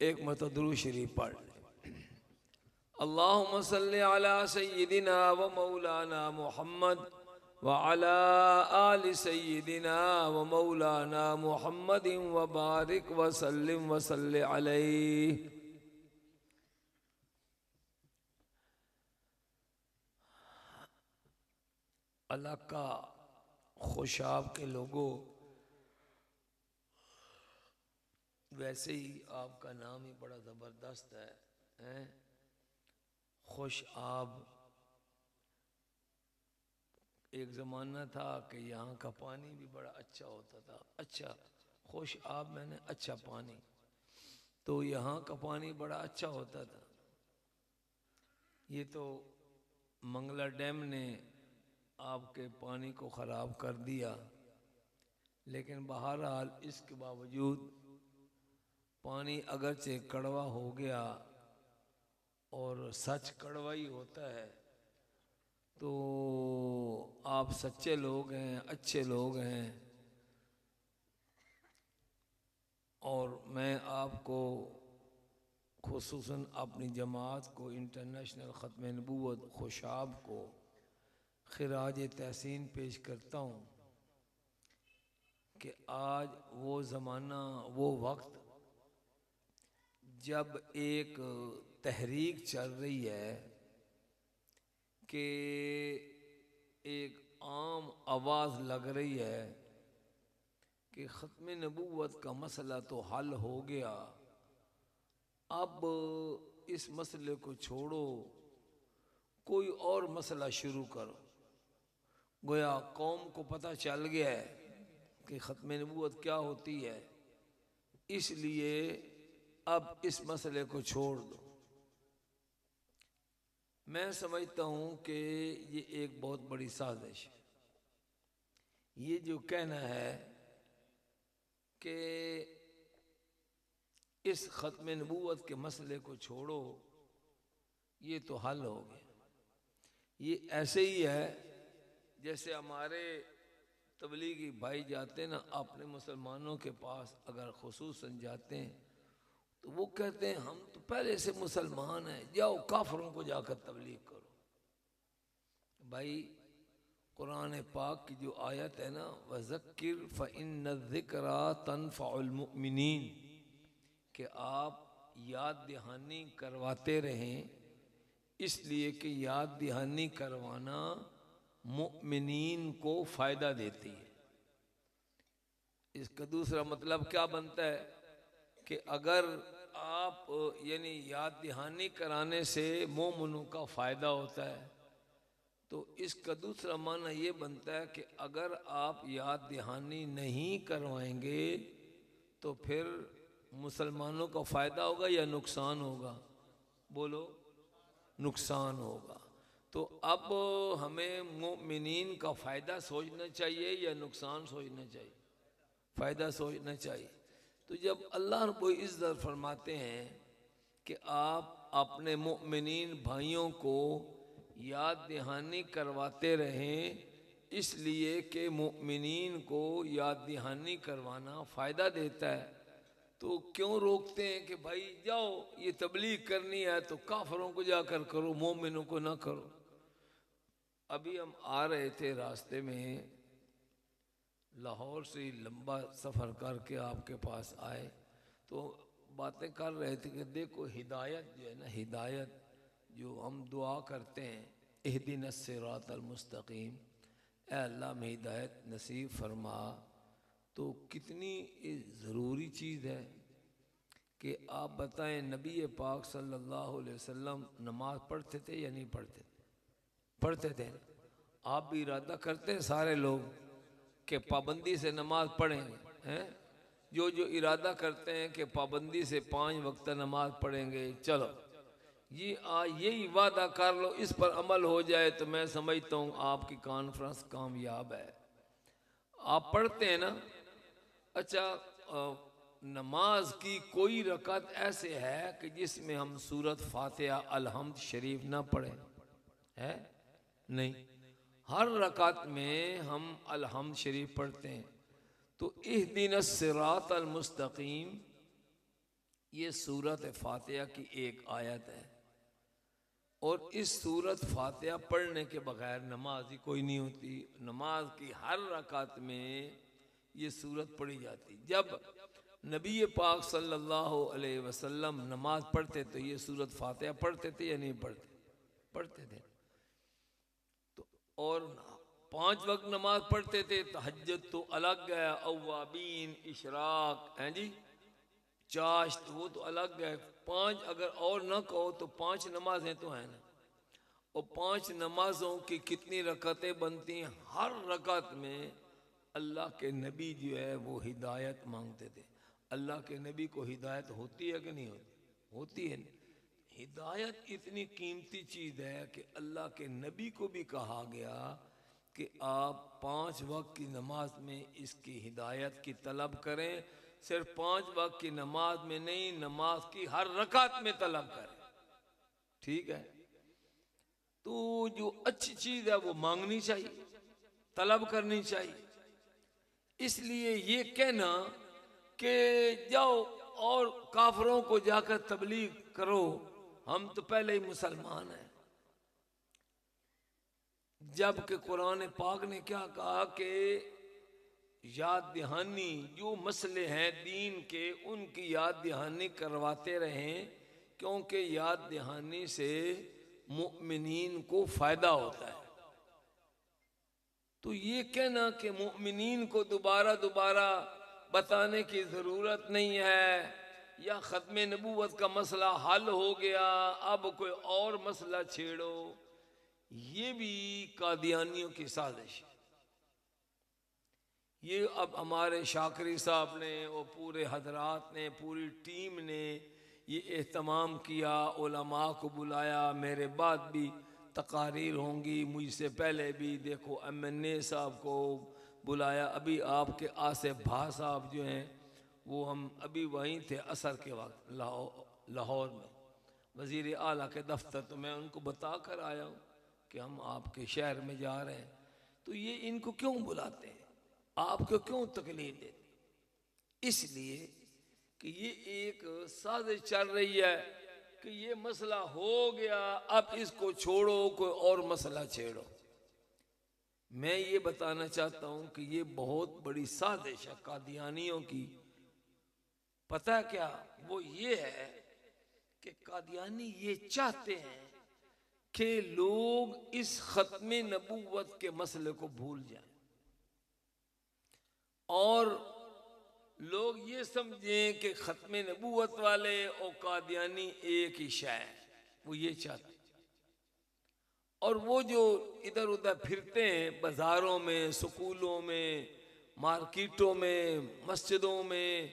एक मतदरू शरीफ पढ़ लें। अल्लाहुम्मा सल्ली अला सय्यिदिना व मौलाना मुहम्मद व अला आलि सय्यिदिना व मौलाना मुहम्मदिन व बारिक व सल्लिम व सल्लि अलैहि। अल्लाह का खुशाब के लोगों, वैसे ही आपका नाम ही बड़ा ज़बरदस्त है, खुश आब। एक ज़माना था कि यहाँ का पानी भी बड़ा अच्छा होता था, अच्छा खुश आब मैंने अच्छा पानी, तो यहाँ का पानी बड़ा अच्छा होता था। ये तो मंगला डैम ने आपके पानी को ख़राब कर दिया, लेकिन बहरहाल इसके बावजूद पानी अगरचे कड़वा हो गया, और सच कड़वा ही होता है, तो आप सच्चे लोग हैं, अच्छे लोग हैं, और मैं आपको खुसूसन अपनी जमात को, इंटरनेशनल ख़त्म नबूवत खुशाब को खिराज तहसीन पेश करता हूँ कि आज वो ज़माना, वो वक्त जब एक तहरीक चल रही है कि एक आम आवाज़ लग रही है कि ख़त्म नबूवत का मसला तो हल हो गया, अब इस मसले को छोड़ो, कोई और मसला शुरू करो। गोया कौम को पता चल गया है कि ख़त्म नबूवत क्या होती है, इसलिए अब इस मसले को छोड़ दो। मैं समझता हूँ कि ये एक बहुत बड़ी साजिश है। ये जो कहना है कि इस ख़त्म नबूवत के मसले को छोड़ो, ये तो हल हो गया। ये ऐसे ही है जैसे हमारे तबलीगी भाई जाते ना अपने मुसलमानों के पास, अगर खुसूसन जाते हैं तो वो कहते हैं हम तो पहले से मुसलमान हैं, जाओ काफरों को जाकर तबलीग करो। भाई कुरान पाक की जो आयत है ना, वज़क्किर फ़इन्न ज़िक्रा तनफ़उल मुमिनीन, कि आप याद दहानी करवाते रहें, इसलिए कि याद दहानी करवाना मुमिनीन को फ़ायदा देती है। इसका दूसरा मतलब क्या बनता है कि अगर आप यानी याद दहानी कराने से मोमिनों का फ़ायदा होता है, तो इसका दूसरा माना ये बनता है कि अगर आप याद दहानी नहीं करवाएंगे तो फिर मुसलमानों का फ़ायदा होगा या नुकसान होगा? बोलो, नुकसान होगा। तो अब हमें मोमिनीन का फ़ायदा सोचना चाहिए या नुकसान सोचना चाहिए? फ़ायदा सोचना चाहिए। तो जब अल्लाह रब्बुल इज़्ज़त फरमाते हैं कि आप अपने मोमिनीन भाइयों को याद दहानी करवाते रहें, इसलिए कि मोमिनीन को याद दहानी करवाना फ़ायदा देता है, तो क्यों रोकते हैं कि भाई जाओ ये तबलीग करनी है तो काफरों को जाकर करो, मोमिनों को ना करो। अभी हम आ रहे थे, रास्ते में लाहौर से लंबा सफ़र करके आपके पास आए तो बातें कर रहे थे कि देखो हिदायत जो है ना, हिदायत जो हम दुआ करते हैं, इहदिनस सिरातल मुस्तकीम, ऐ अल्लाह में हिदायत नसीब फरमा, तो कितनी ज़रूरी चीज़ है कि आप बताएं नबी पाक सल्लल्लाहु अलैहि वसल्लम नमाज पढ़ते थे या नहीं पढ़ते थे? पढ़ते थे। आप भी इरादा करते हैं सारे लोग कि पाबंदी से नमाज पढ़ेंगे, हैं? जो जो इरादा करते हैं कि पाबंदी से 5 वक्त नमाज पढ़ेंगे, चलो यही वादा कर लो, इस पर अमल हो जाए तो मैं समझता हूँ आपकी कॉन्फ्रेंस कामयाब है। आप पढ़ते हैं ना? अच्छा, नमाज की कोई रकात ऐसे है कि जिसमें हम सूरत फातिहा अलहम्द शरीफ ना पढ़ें? है? नहीं। हर रकात में हम अलहम्द शरीफ पढ़ते हैं। तो इहदिनस सिरातल मुस्तकीम ये सूरत फातिहा की एक आयत है, और इस सूरत फातिहा पढ़ने के बगैर नमाज ही कोई नहीं होती। नमाज की हर रकात में ये सूरत पढ़ी जाती। जब नबी पाक सल्लल्लाहु अलैहि वसल्लम नमाज पढ़ते तो ये सूरत फातिहा पढ़ते थे या नहीं पढ़ते? पढ़ते थे। तो और 5 वक्त नमाज पढ़ते थे। तहज्जुद तो अलग है, अव्वाबीन, इशराक हैं जी, चाश्त, वो तो अलग है। 5 अगर और न कहो तो 5 नमाजें तो हैं ना। और 5 नमाजों की कितनी रकातें बनती हैं? हर रकात में अल्लाह के नबी जो है वो हिदायत मांगते थे। अल्लाह के नबी को हिदायत होती है कि नहीं होती? होती है। हिदायत इतनी कीमती चीज़ है कि अल्लाह के नबी को भी कहा गया कि आप 5 वक्त की नमाज में इसकी हिदायत की तलब करें। सिर्फ 5 वक्त की नमाज में नहीं, नमाज की हर रकात में तलब करें। ठीक है? तो जो अच्छी चीज़ है वो मांगनी चाहिए, तलब करनी चाहिए। इसलिए ये कहना कि जाओ और काफरों को जाकर तबलीग करो, हम तो पहले ही मुसलमान हैं, जबकि कुरान पाक ने क्या कहा कि याद दहानी जो मसले हैं दीन के, उनकी याद दहानी करवाते रहें, क्योंकि याद दहानी से मुमिनीन को फ़ायदा होता है। तो ये कहना कि मुमिनीन को दोबारा दोबारा बताने की ज़रूरत नहीं है, या ख़त्म नबूवत का मसला हल हो गया अब कोई और मसला छेड़ो, ये भी कादियानियों की साजिश है। ये अब हमारे शाकरी साहब ने और पूरे हजरात ने, पूरी टीम ने ये एहतमाम किया, उलमा को बुलाया, मेरे बाद भी तकारीर होंगी, मुझसे पहले भी देखो MNA साहब को बुलाया, अभी आपके आसिफ भा साहब जो हैं वो हम अभी वहीं थे असर के वक्त लाहौर में, वज़ीर आला के दफ्तर, तो मैं उनको बता कर आया हूँ कि हम आपके शहर में जा रहे हैं। तो ये इनको क्यों बुलाते हैं, आपको क्यों तकलीफ देते? इसलिए कि ये एक साजिश चल रही है कि ये मसला हो गया अब इसको छोड़ो, कोई और मसला छेड़ो। मैं ये बताना चाहता हूं कि ये बहुत बड़ी साजिश है कादियानियों की। पता क्या? वो ये है कि कादियानी ये चाहते हैं कि लोग इस खत्म नबूवत के मसले को भूल जाएं और लोग ये समझें कि खत्म नबूवत वाले और कादियानी एक ही शय है, वो ये चाहते। और वो जो इधर उधर फिरते हैं बाजारों में, स्कूलों में, मार्केटों में, मस्जिदों में,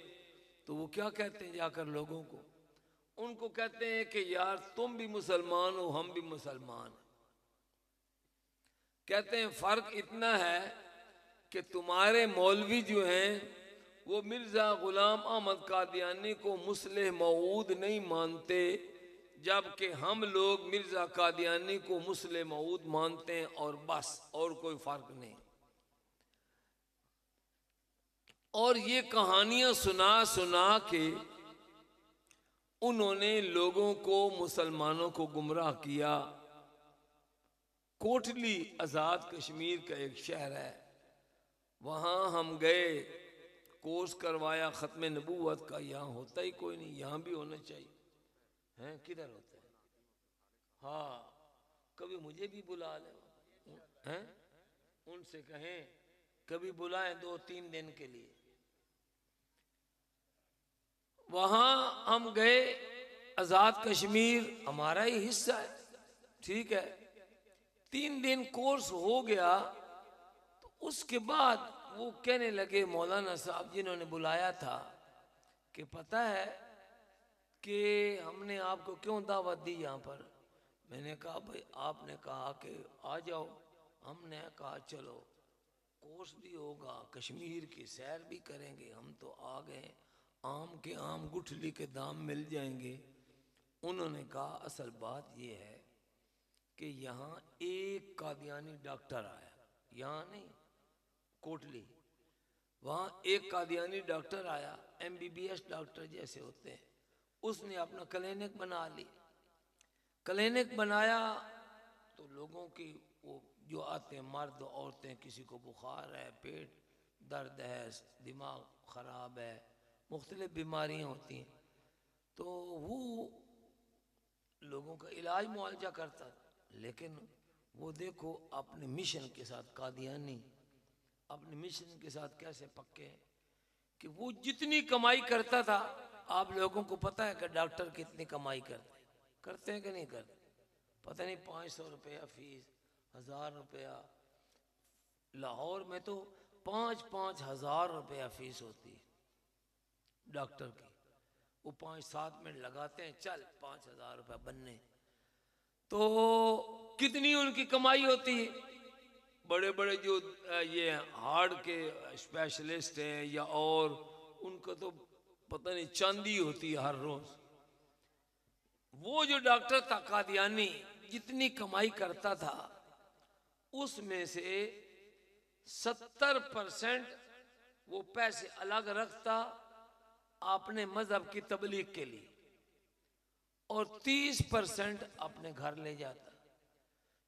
तो वो क्या कहते हैं जाकर लोगों को? उनको कहते हैं कि यार तुम भी मुसलमान हो, हम भी मुसलमान हैं। कहते हैं फर्क इतना है कि तुम्हारे मौलवी जो हैं वो मिर्जा गुलाम अहमद कादियानी को मुस्लिह मऊद नहीं मानते, जबकि हम लोग मिर्जा कादियानी को मुस्लिह मऊद मानते हैं, और बस, और कोई फर्क नहीं। और ये कहानियां सुना सुना के उन्होंने लोगों को, मुसलमानों को गुमराह किया। कोटली आज़ाद कश्मीर का एक शहर है, वहाँ हम गए, कोर्स करवाया ख़त्म नबूवत का। यहाँ होता ही कोई नहीं, यहाँ भी होना चाहिए। हैं किधर होता है? हाँ, कभी मुझे भी बुला लें, हैं उनसे कहें कभी बुलाएं 2-3 दिन के लिए। वहाँ हम गए, आज़ाद कश्मीर हमारा ही हिस्सा है, ठीक है। 3 दिन कोर्स हो गया, तो उसके बाद वो कहने लगे मौलाना साहब जिन्होंने बुलाया था कि पता है कि हमने आपको क्यों दावत दी यहाँ पर। मैंने कहा भाई आपने कहा कि आ जाओ, हमने कहा चलो कोर्स भी होगा, कश्मीर की सैर भी करेंगे, हम तो आ गए, आम के आम गुठली के दाम मिल जाएंगे। उन्होंने कहा असल बात ये है कि यहाँ एक कादियानी डॉक्टर आया, यहाँ नहीं कोटली, वहाँ एक कादियानी डॉक्टर आया, MBBS डॉक्टर जैसे होते हैं, उसने अपना क्लिनिक बना ली। क्लिनिक बनाया तो लोगों की, वो जो आते हैं मर्द औरतें, किसी को बुखार है, पेट दर्द है, दिमाग ख़राब है, मुख्तलिफ बीमारियाँ होती हैं, तो वो लोगों का इलाज मुआवजा करता। लेकिन वो देखो अपने मिशन के साथ, कादियानी अपने मिशन के साथ कैसे पक्के हैं कि वो जितनी कमाई करता था, आप लोगों को पता है कि डॉक्टर कितनी कमाई करते हैं कि नहीं करते? पता नहीं 500 रुपया फीस, 1000 रुपया। लाहौर में तो 5-5 हज़ार रुपया फीस होती है डॉक्टर की। वो 5-7 मिनट लगाते हैं, चल 5000 रुपया बनने। तो कितनी उनकी कमाई होती है? बड़े बड़े जो ये हार्ट के स्पेशलिस्ट हैं या और, उनको तो पता नहीं चांदी होती है हर रोज। वो जो डॉक्टर था कादियानी, जितनी कमाई करता था उसमें से 70% वो पैसे अलग रखता अपने मजहब की तबलीग के लिए, और 30% अपने घर ले जाता।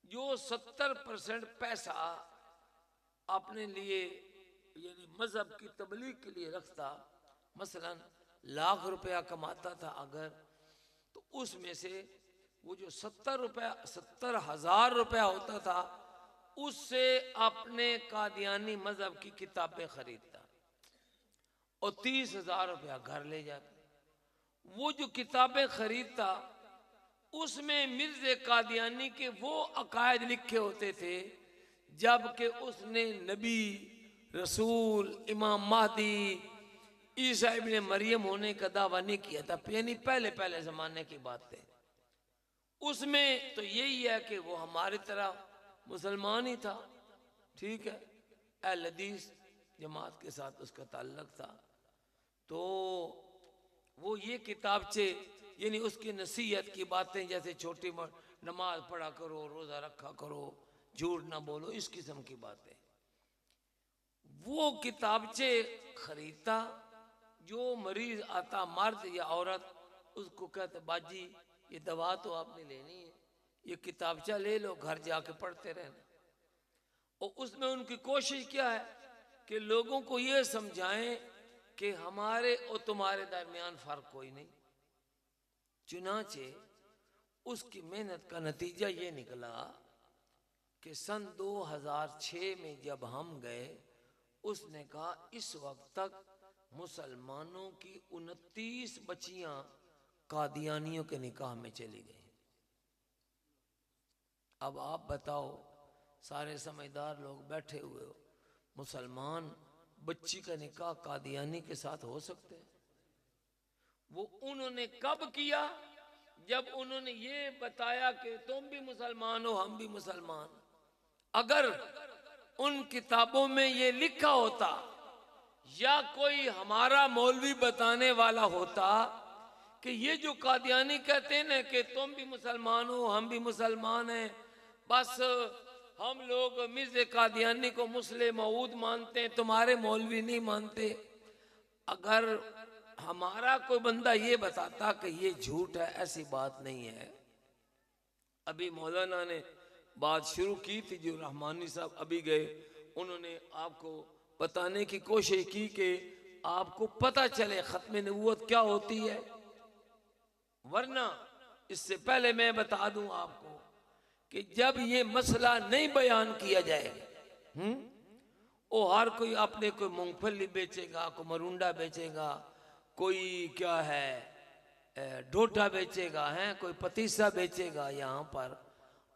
जो 70% पैसा अपने लिए यानी मजहब की तबलीग के लिए रखता, मसलन लाख रुपया कमाता था अगर, तो उसमें से वो जो 70,000 रुपया होता था, उससे अपने कादियानी मजहब की किताबें खरीदता, और 30,000 रुपया घर ले जाता। वो जो किताबें खरीदता उसमें मिर्ज़े कादियानी के वो अकायद लिखे होते थे, जबकि उसने नबी, रसूल, इमाम महदी, ईसा इब्ने मरियम होने का दावा नहीं किया था, यानी पहले पहले ज़माने की बात है। उसमें तो यही है कि वो हमारी तरह मुसलमान ही था, ठीक है, अहले हदीस जमात के साथ उसका ताल्लुक था। तो वो ये किताबचे यानी उसकी नसीहत की बातें, जैसे छोटी नमाज पढ़ा करो, रोज़ा रखा करो, झूठ ना बोलो, इस किस्म की बातें, वो किताबचे खरीदता। जो मरीज आता, मर्द या औरत, उसको कहते बाजी ये दवा तो आपने लेनी है, ये किताबचा ले लो, घर जाके पढ़ते रहना। और उसमें उनकी कोशिश क्या है कि लोगों को ये समझाएं कि हमारे और तुम्हारे दरमियान फ़र्क कोई नहीं। चुनाचे उसकी मेहनत का नतीजा ये निकला कि सन 2006 में जब हम गए, उसने कहा इस वक्त तक मुसलमानों की 29 बच्चियां कादियानियों के निकाह में चली गई। अब आप बताओ, सारे समझदार लोग बैठे हुए हो, मुसलमान बच्ची का निकाह कादियानी के साथ हो सकते हैं? वो उन्होंने कब किया? जब उन्होंने ये बताया कि तुम भी मुसलमान हो, हम भी मुसलमान। अगर उन किताबों में ये लिखा होता या कोई हमारा मौलवी बताने वाला होता कि ये जो कादियानी कहते हैं ना कि तुम भी मुसलमान हो, हम भी मुसलमान हैं, बस हम लोग मिर्ज़ा कादियानी को मुस्लिम मऊद मानते हैं, तुम्हारे मौलवी नहीं मानते। अगर हमारा कोई बंदा ये बताता कि ये झूठ है, ऐसी बात नहीं है। अभी मौलाना ने बात शुरू की थी, जो रहमानी साहब अभी गए, उन्होंने आपको बताने की कोशिश की कि आपको पता चले खत्म नबूवत क्या होती है। वरना इससे पहले मैं बता दूं आपको कि जब ये मसला नहीं बयान किया जाएगा, वो हर कोई अपने कोई मूंगफली बेचेगा, कोई मरुंडा बेचेगा, कोई क्या है ढोटा बेचेगा, है कोई पतीसा बेचेगा यहाँ पर,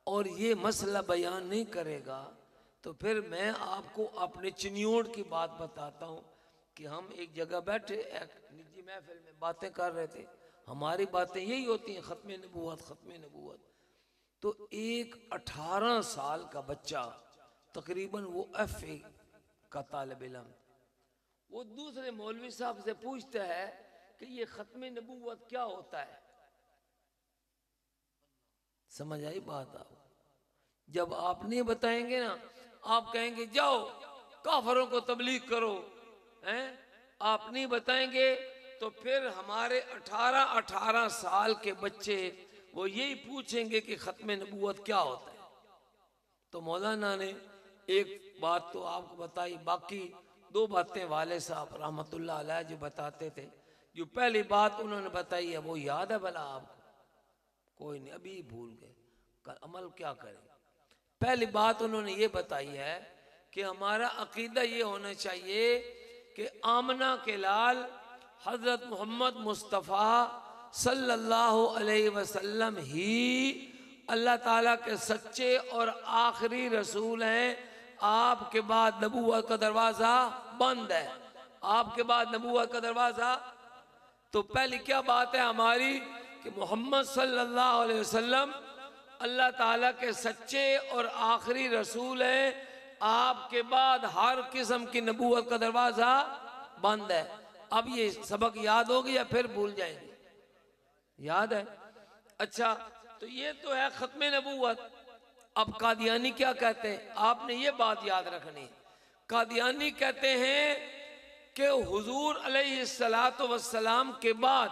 और ये मसला बयान नहीं करेगा, तो फिर मैं आपको अपने चिन्योड़ की बात बताता हूँ कि हम एक जगह बैठे एक निजी महफिल में बातें कर रहे थे। हमारी बातें यही होती हैं, खत्म नबूवत खत्म नबूवत। तो एक 18 साल का बच्चा, तकरीबन वो FA का तालिब इल्म, वो दूसरे मौलवी साहब से पूछता है कि ये खत्म नबूवत क्या होता है। समझ आई बात? आप जब आप नहीं बताएंगे ना, आप कहेंगे जाओ काफरों को तबलीग करो, हैं? आप नहीं बताएंगे तो फिर हमारे 18 साल के बच्चे वो यही पूछेंगे कि खत्म नबूवत क्या होता है। तो मौलाना ने एक बात तो आपको बताई, बाकी 2 बातें वाले साहब रहमतुल्लाह अलैह जो बताते थे, जो पहली बात उन्होंने बताई है वो याद है भला आपको? कोई नहीं, अभी भूल गए, अमल क्या करें। पहली बात उन्होंने ये बताई है कि हमारा अकीदा ये होना चाहिए कि आमना के लाल हजरत मोहम्मद मुस्तफ़ा सल्लल्लाहु अलैहि वसल्लम ही अल्लाह ताला के सच्चे और आखिरी रसूल हैं। आपके बाद नबूवत का दरवाज़ा बंद है, आपके बाद नबूवत का दरवाज़ा। तो पहली क्या बात है हमारी कि मोहम्मद सल्लल्लाहु अलैहि वसल्लम अल्लाह ताला के सच्चे और आखिरी रसूल हैं। आपके बाद हर किस्म की नबूवत का दरवाज़ा बंद है। अब ये सबक याद होगी या फिर भूल जाएंगे? याद है? अच्छा, तो ये तो है खत्म नबूवत। अब कादियानी क्या कहते हैं, आपने ये बात याद रखनी। कादियानी कहते हैं कि हुजूर अलैहिस्सलातु वस्सलाम के बाद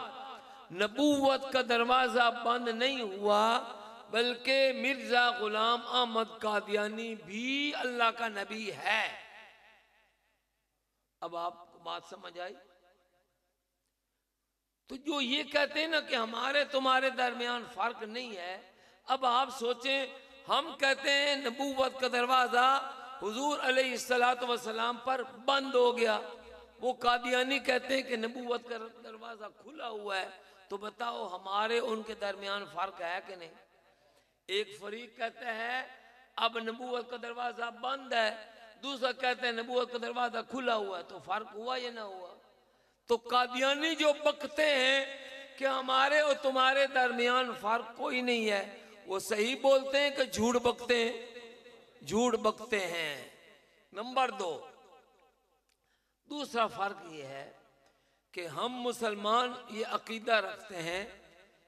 नबूवत का दरवाज़ा बंद नहीं हुआ, बल्कि मिर्जा गुलाम अहमद कादियानी भी अल्लाह का नबी है। अब आपको बात समझ आई? तो जो ये कहते हैं ना कि हमारे तुम्हारे दरमियान फर्क नहीं है, अब आप सोचें, हम कहते हैं नबूवत का दरवाज़ा हुजूर अलैहिस्सलातु वस्सलाम पर बंद हो गया, वो कादियानी कहते हैं कि नबूवत का दरवाज़ा खुला हुआ है। तो बताओ हमारे उनके दरमियान फर्क है कि नहीं? एक फरीक कहता है अब नबूवत का दरवाज़ा बंद है, दूसरा कहता है नबूवत का दरवाज़ा खुला हुआ है। तो फर्क हुआ या ना हुआ? तो कादियानी जो बकते हैं कि हमारे और तुम्हारे दरमियान फर्क कोई नहीं है, वो सही बोलते हैं कि झूठ बकते हैं? झूठ बकते हैं। नंबर 2, दूसरा फर्क ये है कि हम मुसलमान ये अकीदा रखते हैं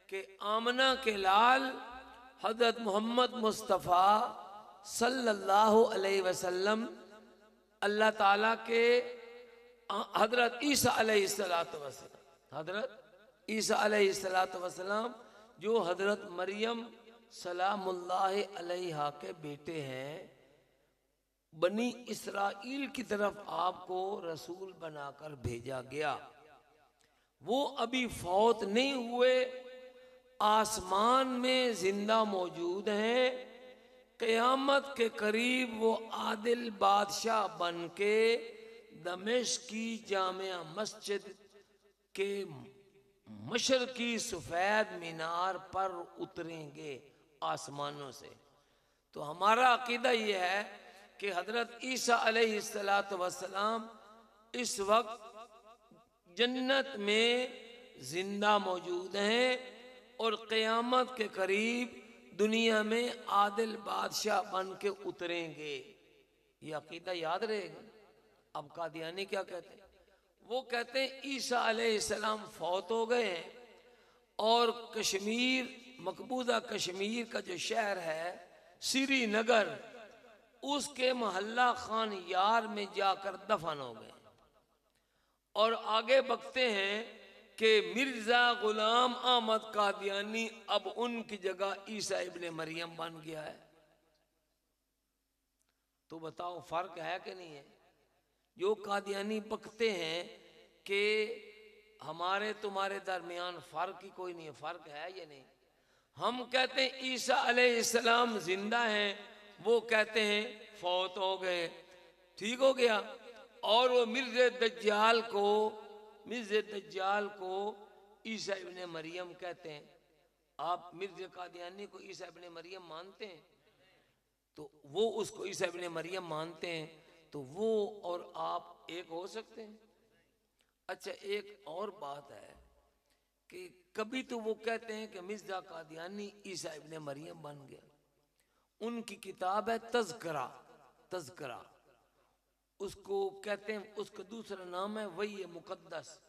कि आमना के लाल हजरत मोहम्मद मुस्तफ़ा सल्लल्लाहु अलैहि वसल्लम अल्लाह ताला के हजरत ईसा अलैहिस्सलातु वस्सलाम, हजरत ईसा अलैहिस्सलातु वस्सलाम जो हजरत मरियम सलामुल्लाह अलैहा के बेटे हैं, बनी इसराइल की तरफ आपको रसूल बनाकर भेजा गया। वो अभी फौत नहीं हुए, आसमान में जिंदा मौजूद हैं। क़यामत के करीब वो आदिल बादशाह बन के दमिश्क की जामिया मस्जिद के मशरकी सफेद मीनार पर उतरेंगे आसमानों से। तो हमारा अकीदा यह है कि हजरत ईसा अलैहिस्सलातु वस्सलाम इस वक्त जन्नत में जिंदा मौजूद हैं और क़यामत के करीब दुनिया में आदिल बादशाह बन के उतरेंगे। ये अकीदा याद रहेगा। अब कादियानी क्या कहते हैं? वो कहते हैं ईसा अलैहिस्सलाम फौत हो गए हैं और कश्मीर, मकबूजा कश्मीर का जो शहर है श्रीनगर, उसके मोहल्ला खान यार में जाकर दफन हो गए। और आगे बकते हैं कि मिर्जा गुलाम अहमद कादियानी अब उनकी जगह ईसा इब्ने मरियम बन गया है। तो बताओ फर्क है कि नहीं है? जो कादियानी बकते हैं कि हमारे तुम्हारे दरमियान फर्क ही कोई नहीं है, फर्क है या नहीं? हम कहते हैं ईसा अलैहिस्सलाम जिंदा हैं, वो कहते हैं फौत हो गए। ठीक हो गया। और वो मिर्ज़े दज्जाल को ईसा इब्ने मरियम कहते हैं। आप मिर्ज़े कादियानी को ईसा इब्ने मरियम मानते हैं? तो वो उसको ईसा इब्ने मरियम मानते हैं, तो वो और आप एक हो सकते हैं? अच्छा, एक और बात है कि कभी तो वो कहते हैं कि मिर्ज़ा कादियानी ईसा इब्ने मरियम बन गया। उनकी किताब है तज़किरा, उसको कहते हैं, उसका दूसरा नाम है वही मुक़द्दस।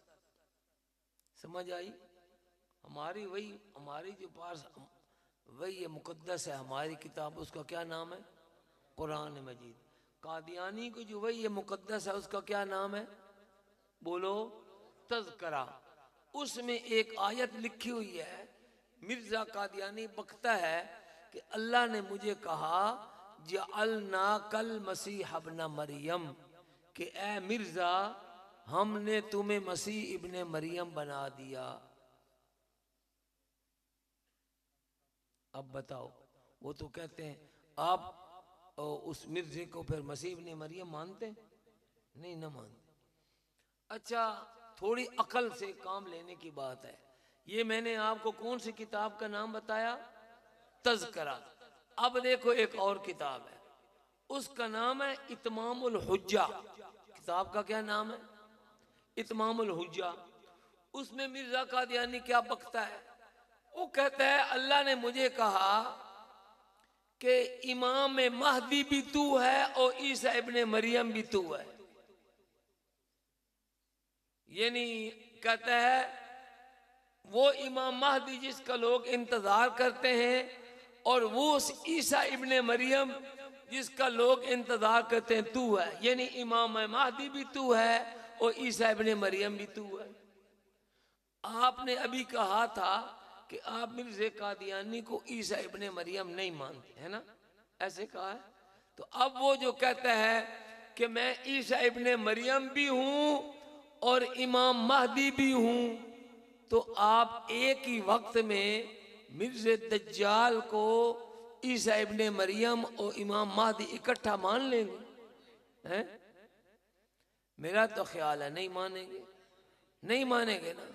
समझ आई? हमारी जो पास वही मुक़द्दस है हमारी किताब, उसका क्या नाम है? कुरान मजीद। कादियानी को जो वही मुक़द्दस है उसका क्या नाम है? बोलो। तज़किरा। उसमें एक आयत लिखी हुई है, मिर्ज़ा कादियानी बकता है कि अल्लाह ने मुझे कहा जअलना कल मसीह इब्न मरियम, कि ए मिर्ज़ा हमने तुम्हें मसीह इब्ने मरियम बना दिया। अब बताओ, वो तो कहते हैं आप उस मिर्ज़े को फिर मसीह इब्ने मरियम मानते हैं? नहीं, ना मानते। अच्छा, थोड़ी अकल से काम लेने की बात है। ये मैंने आपको कौन सी किताब का नाम बताया? तज़किरा। अब देखो एक और किताब है, उसका नाम है इत्मामुल हुज्जा। किताब का क्या नाम है? इत्मामुल हुज्जा। उसमें मिर्ज़ा कादियानी क्या बकता है? वो कहता है अल्लाह ने मुझे कहा कि इमाम महदी भी तू है और ईसा इब्ने मरियम भी तू है। यानी कहता है वो इमाम महदी जिसका लोग इंतजार करते हैं और वो ईसा इब्ने मरियम जिसका लोग इंतजार करते हैं तू है। यानी इमाम महदी भी तू है और ईसा इब्ने मरियम भी तू है। आपने अभी कहा था कि आप मिर्ज़े कादियानी को ईसा इब्ने मरियम नहीं मानते, है ना? ऐसे कहा है। तो अब वो जो कहता है कि मैं ईसा इब्ने मरियम भी हूं और इमाम महदी भी हूं, तो आप एक ही वक्त में मिर्ज़े दज्जाल को, ईसा इब्ने मरियम और इमाम महदी इकट्ठा मान लेंगे? हैं? मेरा तो ख्याल है नहीं मानेंगे। नहीं मानेंगे ना।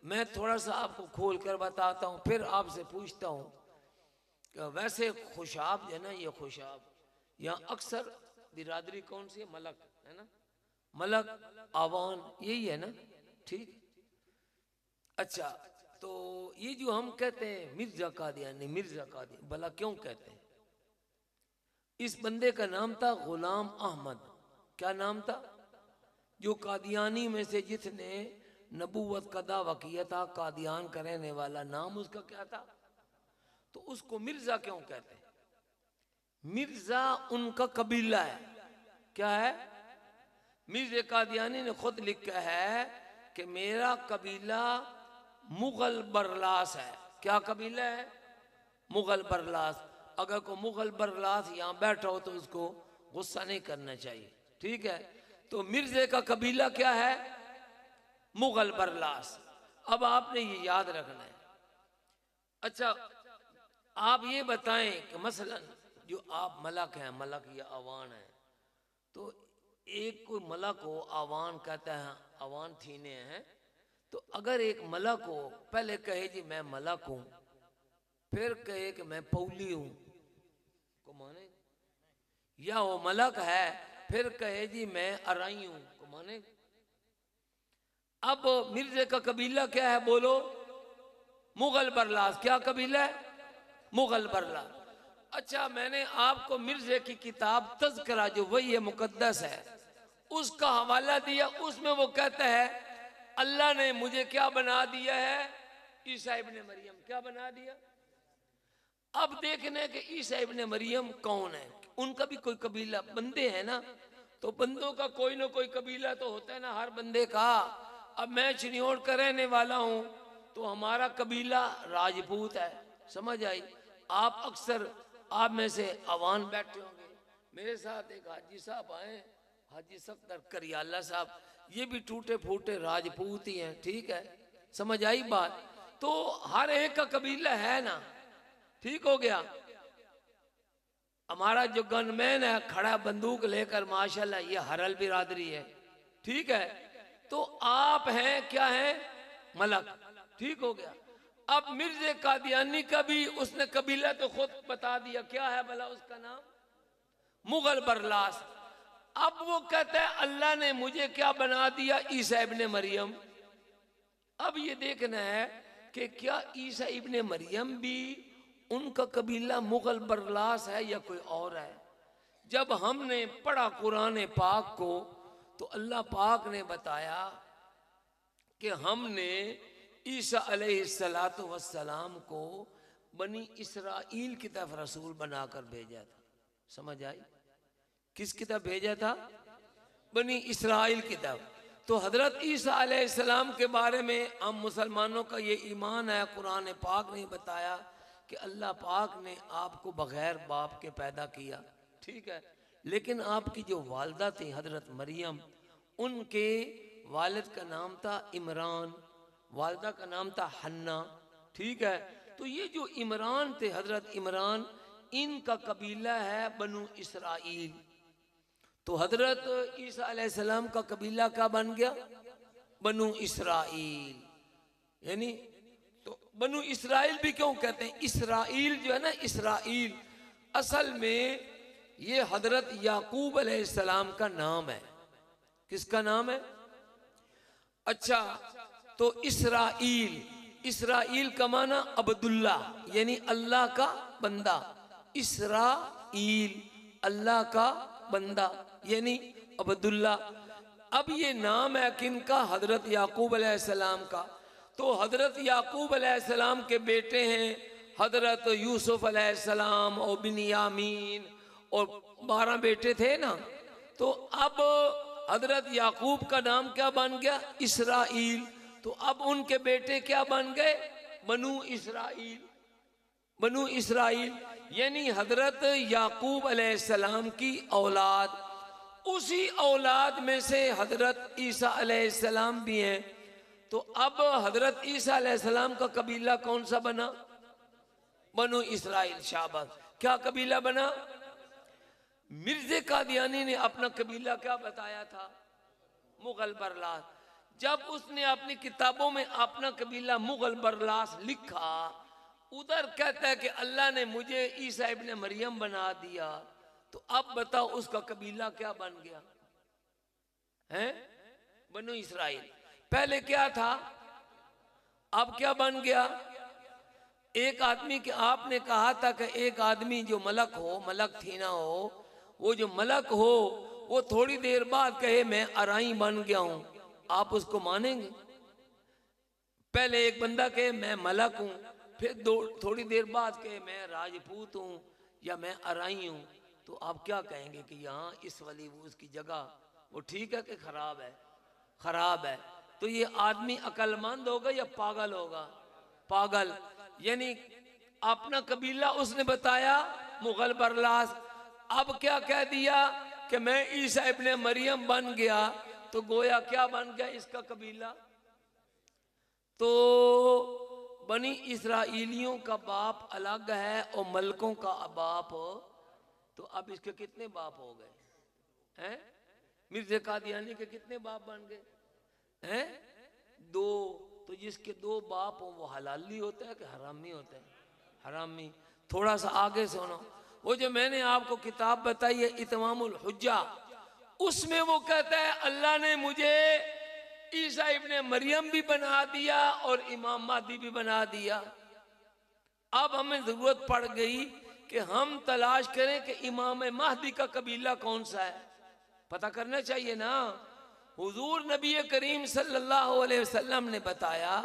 मैं थोड़ा सा आपको खोल कर बताता हूँ, फिर आपसे पूछता हूँ कि वैसे खुशाब जो है ना, ये खुशाब यहाँ अक्सर बिरादरी कौन सी है? मलक, है ना? मलक आवान यही है ना? ठीक। अच्छा, तो ये जो हम कहते हैं मिर्ज़ा कादियानी, भला क्यों कहते हैं? इस बंदे का नाम था गुलाम अहमद। क्या नाम था? जो कादियानी में से जिसने नबूवत का दावा किया था, कादियान का रहने वाला, नाम उसका क्या था? तो उसको मिर्ज़ा क्यों कहते हैं? मिर्ज़ा उनका कबीला है। क्या है? मिर्ज़ा कादियानी ने खुद लिखा है कि मेरा कबीला मुगल बरलास है। क्या कबीला है? मुगल बरलास। अगर कोई मुगल बरलास यहाँ बैठा हो तो उसको गुस्सा नहीं करना चाहिए, ठीक है? तो मिर्ज़े का कबीला क्या है? मुगल बरलास। अब आपने ये याद रखना है। अच्छा, आप ये बताएं कि मसलन जो आप मलक हैं, मलक या अवान हैं, तो एक कोई मलक हो, आवान कहता है, आवान थीने हैं, तो अगर एक मलक हो, पहले कहे जी मैं मलक हूं, फिर कहे कि मैं पौली हूं, को माने? या वो मलक है फिर कहे जी मैं अराई हूं, को माने? अब मिर्जे का कबीला क्या है बोलो? मुगल बरलास। क्या कबीला है? मुगल बरलास। अच्छा, मैंने आपको मिर्जे की किताब तज़किरा जो वही है मुकद्दस है, उसका हवाला दिया। उसमें वो कहता है अल्लाह ने मुझे क्या बना दिया है? ईसा इब्ने मरियम। क्या बना दिया? अब देखने के ईसा इब्ने मरियम कौन है, उनका भी कोई कबीला, बंदे हैं ना, तो बंदों का कोई ना कोई कबीला तो होता है ना हर बंदे का। अब मैं चिन्योड़ का रहने वाला हूं, तो हमारा कबीला राजपूत है, समझ आई? आप अक्सर, आप में से अवान बैठे होंगे, मेरे साथ एक हाजी साहब आए, हाजी सफ्दर करियाला साहब, ये भी टूटे फूटे राजपूत ही हैं, ठीक है, समझ आई बात? तो हर एक का कबीला है ना, ठीक हो गया। हमारा जो गनमैन है खड़ा बंदूक लेकर, माशाल्लाह ये हरल बिरादरी है, ठीक है। तो आप हैं क्या हैं? मलक, ठीक हो गया। अब मिर्जे कादियानी का भी उसने कबीला तो खुद बता दिया, क्या है भला उसका नाम? मुगल बरलास। अब वो कहता है अल्लाह ने मुझे क्या बना दिया? ईसा इब्ने मरियम। अब ये देखना है कि क्या ईसा इब्ने मरियम भी उनका कबीला मुगल बरलास है या कोई और है? जब हमने पढ़ा कुरान पाक को, तो अल्लाह पाक ने बताया कि हमने ईसा अलैहिस्सलातु वस्सलाम को बनी इसराइल की तरफ रसूल बनाकर भेजा था, समझ आई? किस की तरफ भेजा था? बनी इसराइल की तरफ। तो हजरत ईसा अलैहिस्सलाम के बारे में हम मुसलमानों का ये ईमान है, कुरान पाक ने बताया कि अल्लाह पाक ने आपको बगैर बाप के पैदा किया, ठीक है। लेकिन आपकी जो वालदा थी हजरत मरियम, उनके वालिद का नाम था इमरान, वालदा का नाम था हन्ना, ठीक है। तो ये जो इमरान थे, हजरत इमरान, इनका कबीला है बनु इसराइल। तो हजरत ईसा अलैहिस्सलाम का कबीला क्या बन गया? बनु इसराइल। यानी तो बनु इसराइल भी क्यों कहते हैं? इसराइल जो है ना, इसराइल असल में ये हजरत याकूब अलैहिस्सलाम का नाम है। किसका नाम है? अच्छा, तो इसराइल, इसराइल का माना अब्दुल्ला, यानी अल्लाह का बंदा। इसराइल अल्लाह का बंदा, यानी अब्दुल्ला। अब ये नाम है किनका? हजरत याकूब अलैहिस्सलाम का। तो हजरत याकूब अलैहिस्सलाम के बेटे हैं हजरत यूसुफ अलैहिस्सलाम और बिन्यामीन, और 12 बेटे थे ना। तो अब हजरत याकूब का नाम क्या बन गया? इसराइल। तो अब उनके बेटे क्या बन गए? बनु इसराइल। बनु इसराइल यानी हजरत याकूब अलैहिस्सलाम की औलाद। उसी औलाद में से हजरत ईसा अलैहिस्सलाम भी हैं। तो अब हजरत ईसा अलैहिस्सलाम का कबीला कौन सा बना? बनु इसराइल। शाबाश। क्या कबीला बना? मिर्जे कादियानी ने अपना कबीला क्या बताया था? मुगल बरलास। जब उसने अपनी किताबों में अपना कबीला मुगल बरलास लिखा, उधर कहता है कि अल्लाह ने मुझे ईसा इब्ने मरियम बना दिया। तो अब बताओ उसका कबीला क्या बन गया है? बनु इसराइल। पहले क्या था, अब क्या बन गया? एक आदमी के, आपने कहा था कि एक आदमी जो मलक हो, मलक थी ना हो, वो जो मलक हो वो थोड़ी देर बाद कहे मैं अराई बन गया हूं, आप उसको मानेंगे? पहले एक बंदा कहे मैं मलक हूं, फिर थोड़ी देर बाद कहे मैं राजपूत हूं या मैं अराई हूं, तो आप क्या कहेंगे कि यहाँ इस वली उसकी जगह वो ठीक है कि खराब है? खराब है। तो ये आदमी अक्लमंद होगा या पागल होगा? पागल। यानी अपना कबीला उसने बताया मुगल बरलास, अब क्या कह दिया कि मैं ईसा इब्ने मरियम बन गया, तो गोया क्या बन गया इसका कबीला? तो बनी इसराइलियों का बाप अलग है और मलकों का बाप, तो अब इसके कितने बाप हो गए हैं? मिर्जा कादियानी के कितने बाप बन गए हैं? 2। तो जिसके 2 बाप हो वो हलाली होता है कि हरामी होता है? हरामी। थोड़ा सा आगे सुनो, वो जो मैंने आपको किताब बताई है इत्मामुल हुज्जा, उसमें वो कहता है अल्लाह ने मुझे ईसा इब्ने मरियम भी बना दिया और इमाम महदी भी बना दिया। अब हमें जरूरत पड़ गई कि हम तलाश करें कि इमाम महदी का कबीला कौन सा है, पता करना चाहिए ना। हुजूर नबी करीम सल्लल्लाहु अलैहि वसल्लम ने बताया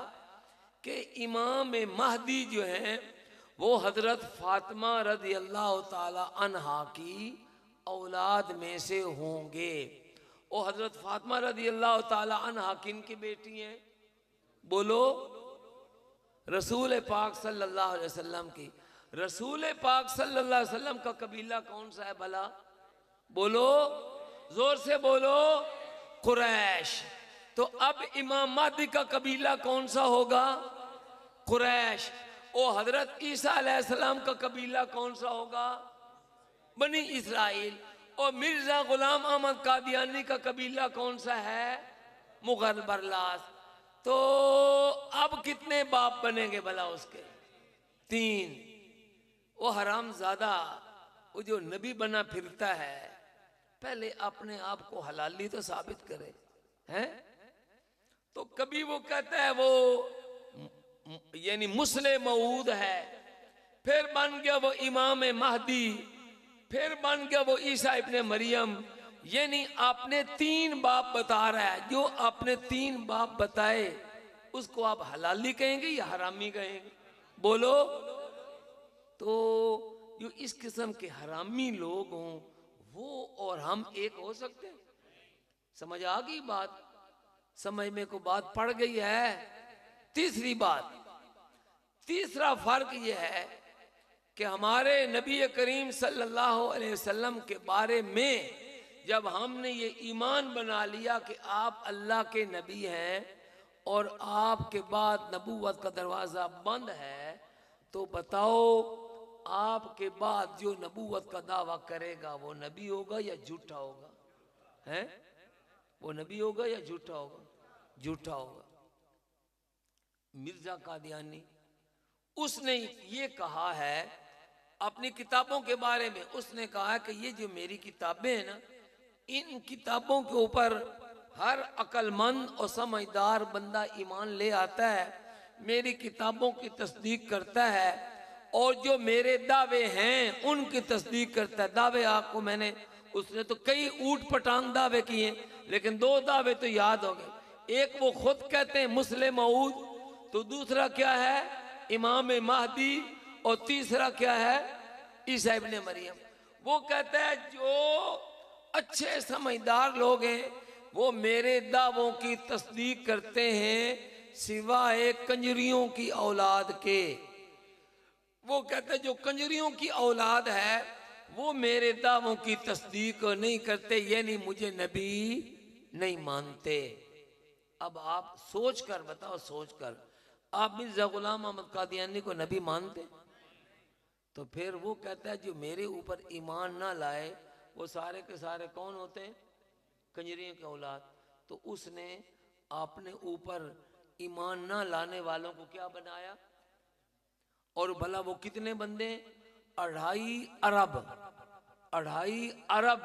कि इमाम महदी जो है वो हजरत फातिमा रज़ी अल्लाह ताला अन्हा की औलाद में से होंगे। और हजरत फातिमा रज़ी अल्लाह ताला अन्हा किन की बेटी हैं? बोलो, रसूल पाक सल्लल्लाहु अलैहि वसल्लम की। रसूल पाक सल्लल्लाहु अलैहि वसल्लम का कबीला कौन सा है भला? बोलो, जोर से बोलो, कुरैश। तो अब इमाम महदी का कबीला कौन सा होगा? कुरैश। और हजरत ईसा अलैहिस्सलाम का कबीला कौन सा होगा? बनी इस्राइल। और मिर्जा गुलाम अहमद कादियानी का कबीला कौन सा है? मुगल बरलास। तो अब कितने बाप बनेंगे भला उसके? 3। वो हरामजादा, वो जो नबी बना फिरता है, पहले अपने आप को हलाली तो साबित करे हैं। तो कभी वो कहता है वो यानी मुस्लिम मऊद है, फिर बन गया वो इमाम महदी, फिर बन गया वो ईसा इब्ने मरियम। यानी आपने 3 बाप बता रहा है। जो आपने 3 बाप बताए उसको आप हलाली कहेंगे या हरामी कहेंगे? बोलो। तो जो इस किस्म के हरामी लोग हों वो और हम एक हो सकते हैं? समझ आ गई बात? समझ में को बात पड़ गई है? तीसरी बात, तीसरा फर्क यह है कि हमारे नबी करीम सल्लल्लाहु अलैहि वसल्लम के बारे में जब हमने ये ईमान बना लिया कि आप अल्लाह के नबी हैं और आपके बाद नबूवत का दरवाज़ा बंद है, तो बताओ आपके बाद जो नबूवत का दावा करेगा वो नबी होगा या झूठा होगा? हैं? वो नबी होगा या झूठा होगा? झूठा होगा। मिर्जा कादियानी उसने ये कहा है अपनी किताबों के बारे में, उसने कहा है कि ये जो मेरी किताबें हैं ना, इन किताबों के ऊपर हर अक्लमंद और समझदार बंदा ईमान ले आता है, मेरी किताबों की तस्दीक करता है और जो मेरे दावे हैं उनकी तस्दीक करता है। दावे आपको मैंने, उसने तो कई ऊट पटांग दावे किए, लेकिन 2 दावे तो याद हो गए। एक वो खुद कहते हैं मुस्लिम मऊद, तो दूसरा क्या है? इमाम महदी, और तीसरा क्या है? ईसा इब्ने मरियम। वो कहता है जो अच्छे समझदार लोग हैं वो मेरे दावों की तस्दीक करते हैं सिवाय कंजरियों की औलाद के। वो कहते हैं जो कंजरियों की औलाद है वो मेरे दावों की तस्दीक नहीं करते, यानी मुझे नबी नहीं मानते। अब आप सोच कर बताओ, सोच कर आप मिर्जा गुलाम अहमद कादियानी को नबी मानते? तो फिर वो कहता है जो मेरे ऊपर ईमान ना लाए वो सारे के सारे कौन होते हैं? कंजरियों की औलाद। तो उसने अपने ऊपर ईमान ना लाने वालों को क्या बनाया? और भला वो कितने बंदे? 2.5 अरब। 2.5 अरब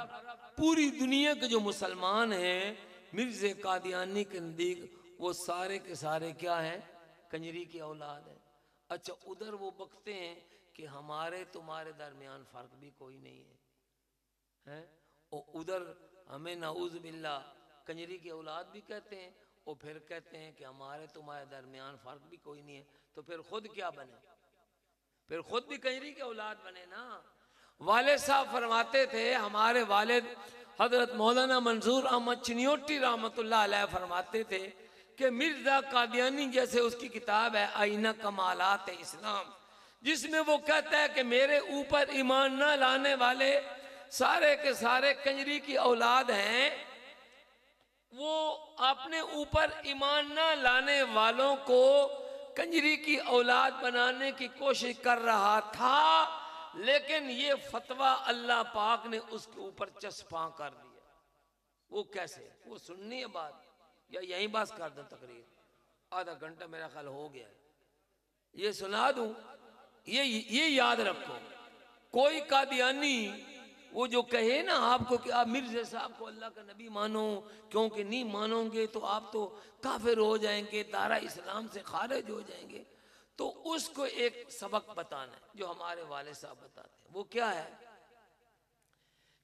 पूरी दुनिया के जो मुसलमान हैं मिर्ज़ा कादियानी के नज़दीक वो सारे के सारे क्या हैं? कंजरी की औलाद है। अच्छा, उधर वो बकते हैं कि हमारे तुम्हारे दरमियान फर्क भी कोई नहीं है, हैं? और उधर हमें नाउज़ बिल्ला कंजरी की औलाद भी कहते हैं और फिर कहते हैं कि हमारे तुम्हारे दरमियान फर्क भी कोई नहीं है। तो फिर खुद क्या बने? फिर खुद भी कंजरी की औलाद बने ना। वालिद साहब फरमाते थे, हमारे वालिद हजरत मौलाना मंसूर अहमद चिन्योटी रहमतुल्लाह अलैह फरमाते थे कि मिर्जा कादियानी जैसे उसकी किताब है आईना कमालात इस्लाम, जिसमें वो कहता है कि मेरे ऊपर ईमान न लाने वाले सारे के सारे कंजरी की औलाद हैं। वो अपने ऊपर ईमान न लाने वालों को कंजरी की औलाद बनाने की कोशिश कर रहा था, लेकिन ये फतवा अल्लाह पाक ने उसके ऊपर चस्पा कर दिया। वो कैसे, वो सुननी है बात या यहीं बस कर दो तकरीर? आधा घंटा मेरा ख्याल हो गया है, ये सुना दूं। ये याद रखो, कोई कादियानी वो जो कहे ना आपको कि आप मिर्ज़ा साहब को अल्लाह का नबी मानो, क्योंकि नहीं मानोगे तो आप तो काफिर हो जाएंगे, दायरा इस्लाम से खारिज हो जाएंगे, तो उसको एक सबक बताना है जो हमारे वाले साहब बताते हैं। वो क्या है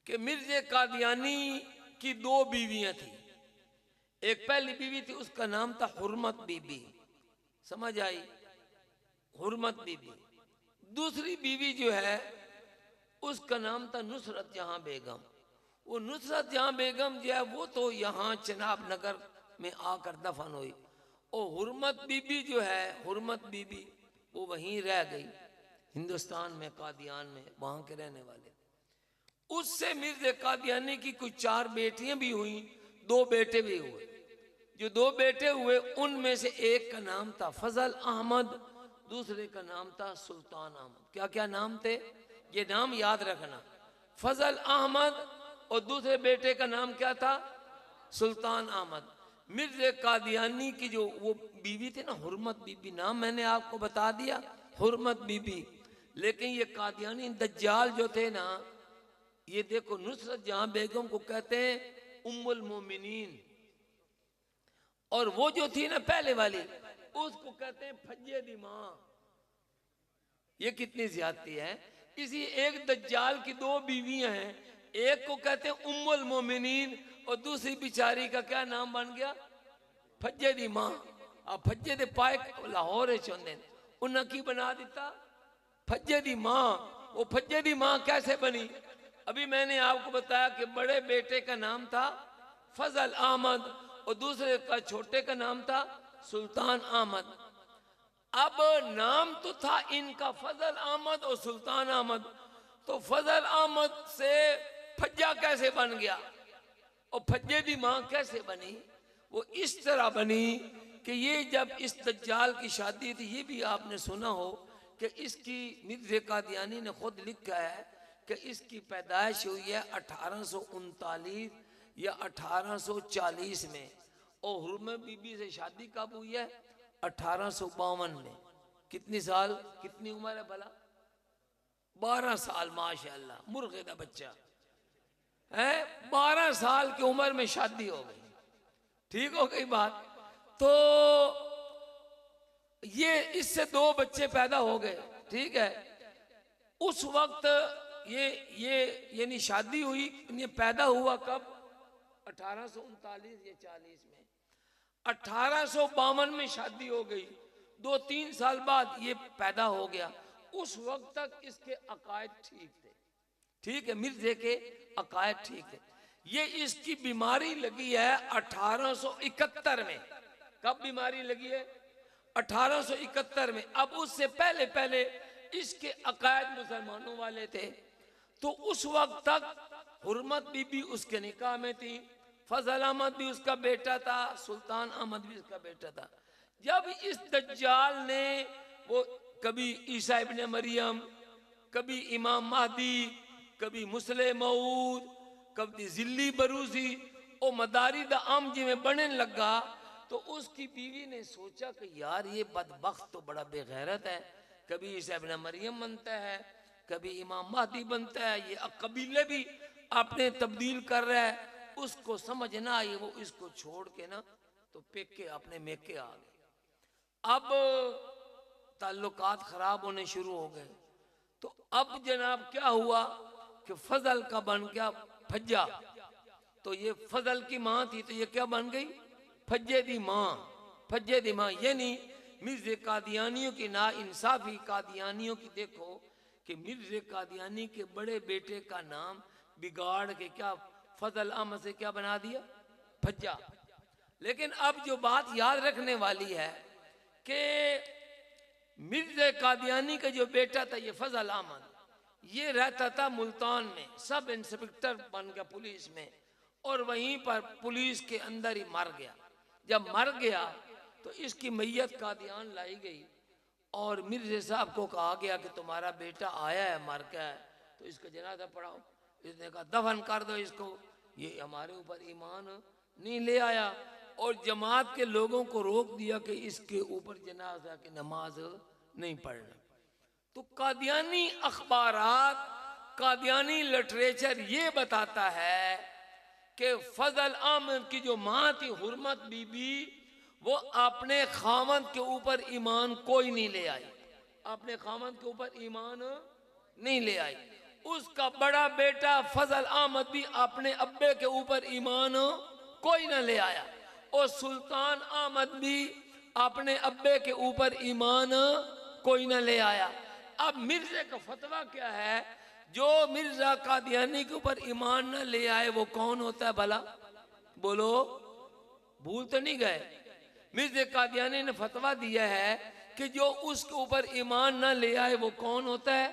कि मिर्ज़ा कादियानी की दो बीवियां थी। एक पहली बीवी थी, उसका नाम था हुर्मत बीबी, समझ आई, हुर्मत बीबी। दूसरी बीवी जो है उसका नाम था नुसरत जहां बेगम। वो नुसरत जहां बेगम जो है वो तो यहाँ चनाब नगर में आकर दफन हुई, और हुर्मत बीबी जो है, हुर्मत बीबी वो वहीं रह गई हिंदुस्तान में, कादियान में, वहां के रहने वाले। उससे मिर्ज़ा कादियानी की कुछ 4 बेटियां भी हुई, 2 बेटे भी हुए। जो 2 बेटे हुए उनमें से एक का नाम था फजल अहमद, दूसरे का नाम था सुल्तान अहमद। क्या क्या नाम थे, ये नाम याद रखना। फजल अहमद और दूसरे बेटे का नाम क्या था, सुल्तान अहमद। मिर्ज़ा कादियानी की जो वो बीवी थी ना, हुर्मत बीबी, नाम मैंने आपको बता दिया, हुर्मत बीबी। लेकिन ये कादियानी दज्जाल जो थे ना, ये देखो नुसरत जहां बेगम को कहते हैं उम्मुल मोमिनीन, और वो जो थी ना पहले वाली, उसको कहते हैं फज्जे दी मां। ये कितनी ज्यादती है। किसी एक दज्जाल की 2 बीवियां हैं, एक को कहते हैं उम्मुल मोमिनीन और दूसरी बिचारी का क्या नाम बन गया, फज्जे दी मां। अब फज्जे दे पाए लाहौर चौंदे उन्हें की बना दिता, फज्जे दी मां। वो फज्जे दी मां कैसे बनी, अभी मैंने आपको बताया कि बड़े बेटे का नाम था फजल अहमद और दूसरे का छोटे का नाम था सुल्तान अहमद। अब नाम तो था इनका फजल अहमद और सुल्तान अहमद, तो फजल अहमद से फज्जा कैसे बन गया और फज्जे दी मां कैसे बनी? वो इस तरह बनी कि ये जब इस दज्जाल की शादी थी, ये भी आपने सुना हो कि इसकी मिर्ज़ा कादियानी ने खुद लिखा है कि इसकी पैदाइश हुई है 1839 या 1840 में, और हुर्मत बीबी से शादी कब हुई है, 1852 में। कितनी साल, कितनी उम्र है भला, 12 साल, माशाल्लाह, मुर्गे का बच्चा है। 12 साल की उम्र में शादी हो गई, ठीक हो गई बात। तो ये इससे 2 बच्चे पैदा हो गए, ठीक है। उस वक्त ये यानी शादी हुई, ये पैदा हुआ कब, 1839 या 40 में। 1852 में शादी हो गई, 2-3 साल बाद ये पैदा हो गया। उस वक्त तक इसके अकायद ठीक थे, ठीक है, मिर्ज़े के अकायद ठीक है। ये इसकी बीमारी लगी है 1871 में। कब बीमारी लगी है, 1871 में। अब उससे पहले पहले इसके अकायद मुसलमानों वाले थे, तो उस वक्त तक हुर्मत बीबी उसके निकाह में थी, फजल अहमद भी उसका बेटा था, सुल्तान अहमद भी उसका बेटा था। जब इस दज्जाल ने वो कभी ईसा इब्ने मरियम, कभी इमाम महदी, कभी मुसले मऊद, कभी जिल्ली बरूसी और मदारी द आम जी में बनने लगा, तो उसकी बीवी ने सोचा कि यार ये बदबख्त तो बड़ा बेगैरत है, कभी ईसा इब्ने मरियम बनता है, कभी इमाम महदी बनता है, ये कबीले भी अपने तब्दील कर रहा है। उसको समझ ना आई, वो इसको छोड़ के ना तो पेके अपने मेके आ गए। अब ताल्लुकात खराब होने शुरू हो गए। तो अब जनाब क्या हुआ कि फजल का बन गया फज्जा। तो ये फजल की मां थी, तो ये क्या बन गई, फज्जे दी मां। फज्जे दी मां यानी मिर्ज़ा कादियानियों की ना इंसाफी। कादियानियों की देखो कि मिर्ज़ा कादियानी के बड़े बेटे का नाम बिगाड़ के क्या फजल अहमद से क्या बना दिया, फज्जा। लेकिन अब जो बात याद रखने वाली है कि मिर्ज़ा कादियानी का जो बेटा था ये फजल अहमद, ये रहता था मुल्तान में, सब इंस्पेक्टर बन गया पुलिस में, और वहीं पर पुलिस के अंदर ही मर गया। जब मर गया तो इसकी मैयत कादियान लाई गई और मिर्ज़ा साहब को कहा गया कि तुम्हारा बेटा आया है, मर गया है, तो इसका जनाजा पढ़ाओ। इसने कहा दफन कर दो इसको, ये हमारे ऊपर ईमान नहीं ले आया और जमात के लोगों को रोक दिया कि इसके ऊपर जनाजा की नमाज नहीं पढ़ना। तो कादियानी अखबारात, कादियानी लिटरेचर ये बताता है कि फजल अहमद की जो माँ थी हुर्मत बीबी, वो अपने खामद के ऊपर ईमान कोई नहीं ले आई, अपने खामद के ऊपर ईमान नहीं ले आई। उसका बड़ा बेटा फजल अहमद भी अपने अब्बे के ऊपर ईमान कोई ना ले आया और सुल्तान अहमद भी अपने अब्बे के ऊपर ईमान कोई ना ले आया। अब मिर्जे का फतवा क्या है? जो मिर्जा कादियानी के ऊपर ईमान न ले आए वो कौन होता है भला? बोलो, भूल तो नहीं गए? मिर्जा कादियानी ने फतवा दिया है कि जो उसके ऊपर ईमान न ले आए वो कौन होता है?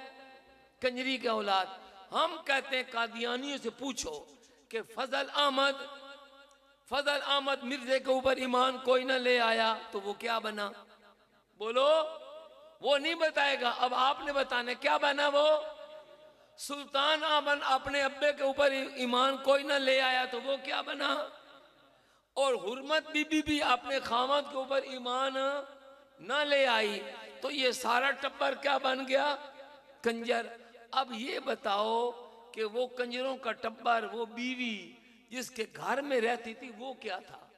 कंजरी के औलाद। हम कहते हैं कादियानियों से पूछो कि फजल अहमद मिर्जे के ऊपर ईमान कोई ना ले आया तो वो क्या बना? बोलो, वो नहीं बताएगा। अब आपने बताना क्या बना वो? सुल्तान अहमद अपने अब्बे के ऊपर ईमान कोई ना ले आया तो वो क्या बना? और हुर्मत बीबी भी अपने खामद के ऊपर ईमान ना ले आई तो ये सारा टब्बर क्या बन गया? कंजर। अब ये बताओ कि वो कंजरों का टब्बर, वो बीवी जिसके घर में रहती थी वो क्या था?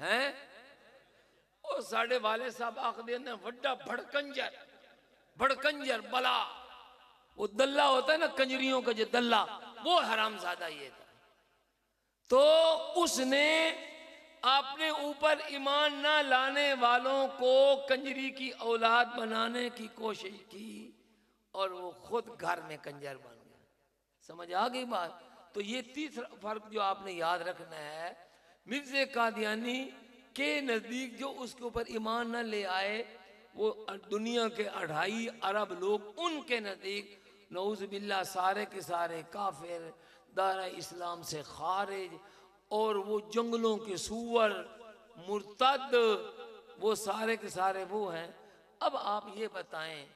हैं? और साढ़े वाले साहब आखदे ने वड्डा भड़कंजर बला, वो दल्ला होता है ना कंजरियों का, जो दल्ला, वो हरामजादा ये था। तो उसने अपने ऊपर ईमान ना लाने वालों को कंजरी की औलाद बनाने की कोशिश की और वो खुद घर में कंजर बन गया। समझ आ गई बात? तो ये तीसरा फर्क जो आपने याद रखना है, मिर्जे कादियानी के नजदीक जो उसके ऊपर ईमान न ले आए वो दुनिया के 2.5 अरब लोग, उनके नजदीक नऊज़ बिल्ला सारे के सारे काफिर, दायरा इस्लाम से खारिज, और वो जंगलों के सूअर, मुर्तद, वो सारे के सारे वो हैं। अब आप ये बताएं,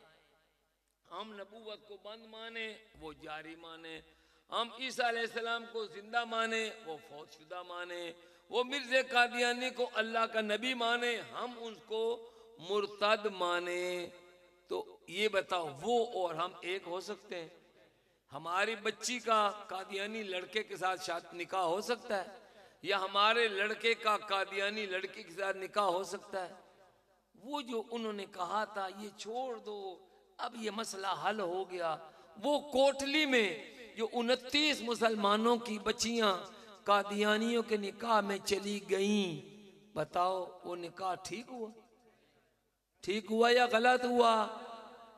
हम नबूवत को बंद माने वो जारी माने, हम ईसा अलैहिस्सलाम को जिंदा माने वो फौतशुदा माने, वो मिर्जे कादियानी को अल्लाह का नबी माने हम उसको मुर्तद माने, तो ये बताओ वो और हम एक हो सकते हैं? हमारी बच्ची का कादियानी लड़के के साथ निकाह हो सकता है? या हमारे लड़के का कादियानी लड़के के साथ निकाह हो सकता है? वो जो उन्होंने कहा था ये छोड़ दो, अब ये मसला हल हो गया। वो कोटली में जो 29 मुसलमानों की बच्चियां कादियानियों के निकाह में चली गईं, बताओ वो निकाह ठीक हुआ? ठीक हुआ या गलत हुआ?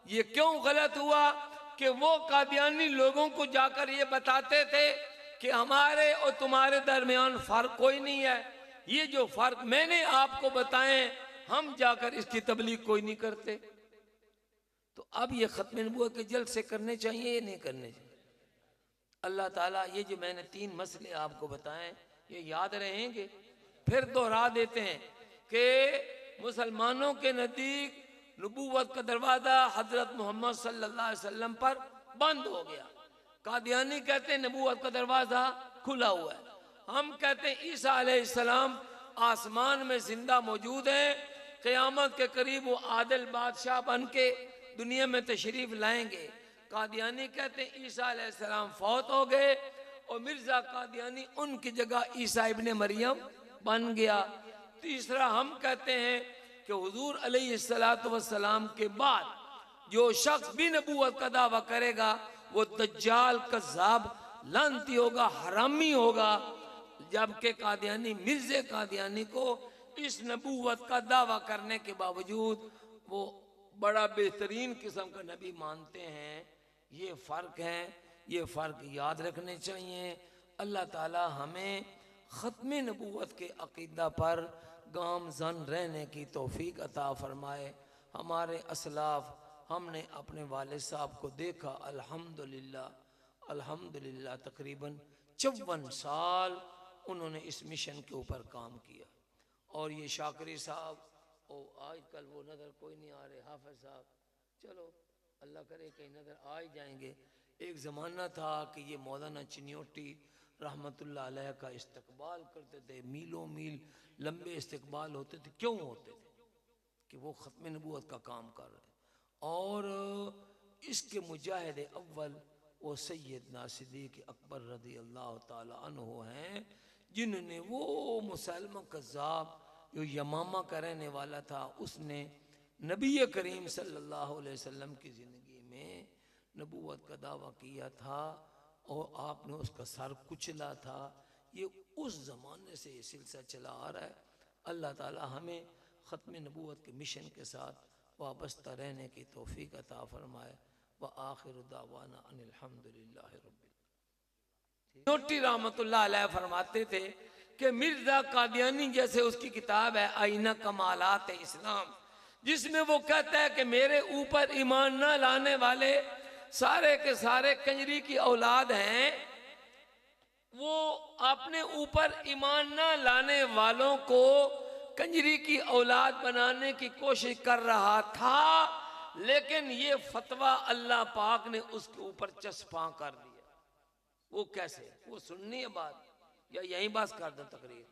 ये क्यों गलत हुआ कि वो कादियानी लोगों को जाकर ये बताते थे कि हमारे और तुम्हारे दरमियान फर्क कोई नहीं है, ये जो फर्क मैंने आपको बताए हम जाकर इसकी तबलीग कोई नहीं करते। तो अब ये खत्म नबूवत के जल्द से करने चाहिए या नहीं करने चाहिए? अल्लाह ताला ये जो मैंने 3 मसले आपको बताए ये याद रहेंगे। फिर दोहरा देते हैं कि मुसलमानों के नज़दीक नबूवत का दरवाज़ा हज़रत मोहम्मद सल्लल्लाहु अलैहि वसल्लम पर बंद हो गया। कादियानी कहते हैं नबूवत का दरवाज़ा खुला हुआ है। हम कहते हैं ईसा अलैहिस्सलाम आसमान में जिंदा मौजूद हैं, क़यामत के करीब वो आदिल बादशाह बन के दुनिया में तशरीफ लाएंगे। कादियानी कहते हैं ईसा अलैहिस्सलाम फौत हो गए और मिर्जा कादियानी उनकी जगह ईसा इब्ने मरियम बन गया। तीसरा हम कहते हैं कि हुजूर अलैहिस्सलातु वस्सलाम के बाद जो शख्स भी नबूवत का दावा करेगा वो दज्जाल, कज़्ज़ाब, लानती होगा, हरामी होगा। जबकि कादियानी मिर्जे कादियानी को इस नबूवत का दावा करने के बावजूद वो बड़ा बेहतरीन किस्म का नबी मानते हैं। ये फ़र्क है, ये फ़र्क याद रखने चाहिए। अल्लाह ताला हमें ख़त्म नबूवत के अक़ीदा पर गामज़न रहने की तौफ़ीक अता फ़रमाए। हमारे असलाफ़, हमने अपने वालिद साहब को देखा, अल्हम्दुलिल्लाह अल्हम्दुलिल्लाह, तकरीबन 54 साल उन्होंने इस मिशन के ऊपर काम किया। और ये शाकरी साहब, ओ आजकल वो नज़र कोई नहीं आ रहे, हाफिज़ साहब, चलो अल्लाह करे कहीं नज़र आ ही जाएंगे। एक ज़माना था कि ये मौलाना चिन्योटी रहमतुल्लाह अलैह का इस्तकबाल करते थे, मीलों मील लंबे इस्तकबाल होते थे। क्यों होते थे? कि वो ख़त्म नबूवत का काम कर रहे हैं। और इसके मुजाहिद अव्वल वो सैयदना सिद्दीक़ अकबर रज़ी अल्लाह ताला अन्हु हैं, जिन्होंने वो मुसलमा कज़्ज़ाब जो यमामा का रहने वाला था, उसने नबी करीम सल्लल्लाहु अलैहि वसल्लम की ज़िंदगी में नबूवत का दावा किया था और आपने उसका सर कुचला था। ये उस ज़माने से ये सिलसिला चला आ रहा है। अल्लाह ताला हमें ख़त्म नबूवत के मिशन के साथ वाबस्ता रहने की तौफीक अता फरमाए। व आखिर दावाना अनिल हम्दुलिल्लाहि रब्बिल आलमीन। नोटी रहमतुल्लाह अलैह फरमाते थे कि मिर्ज़ा कादियानी जैसे उसकी किताब है आईना कमालात इस्लाम, जिसमें वो कहता है कि मेरे ऊपर ईमान न लाने वाले सारे के सारे कंजरी की औलाद हैं। वो अपने ऊपर ईमान न लाने वालों को कंजरी की औलाद बनाने की कोशिश कर रहा था, लेकिन ये फतवा अल्लाह पाक ने उसके ऊपर चस्पा कर दिया। वो कैसे? वो सुननी है बात या यहीं बस कर दो तकरीर?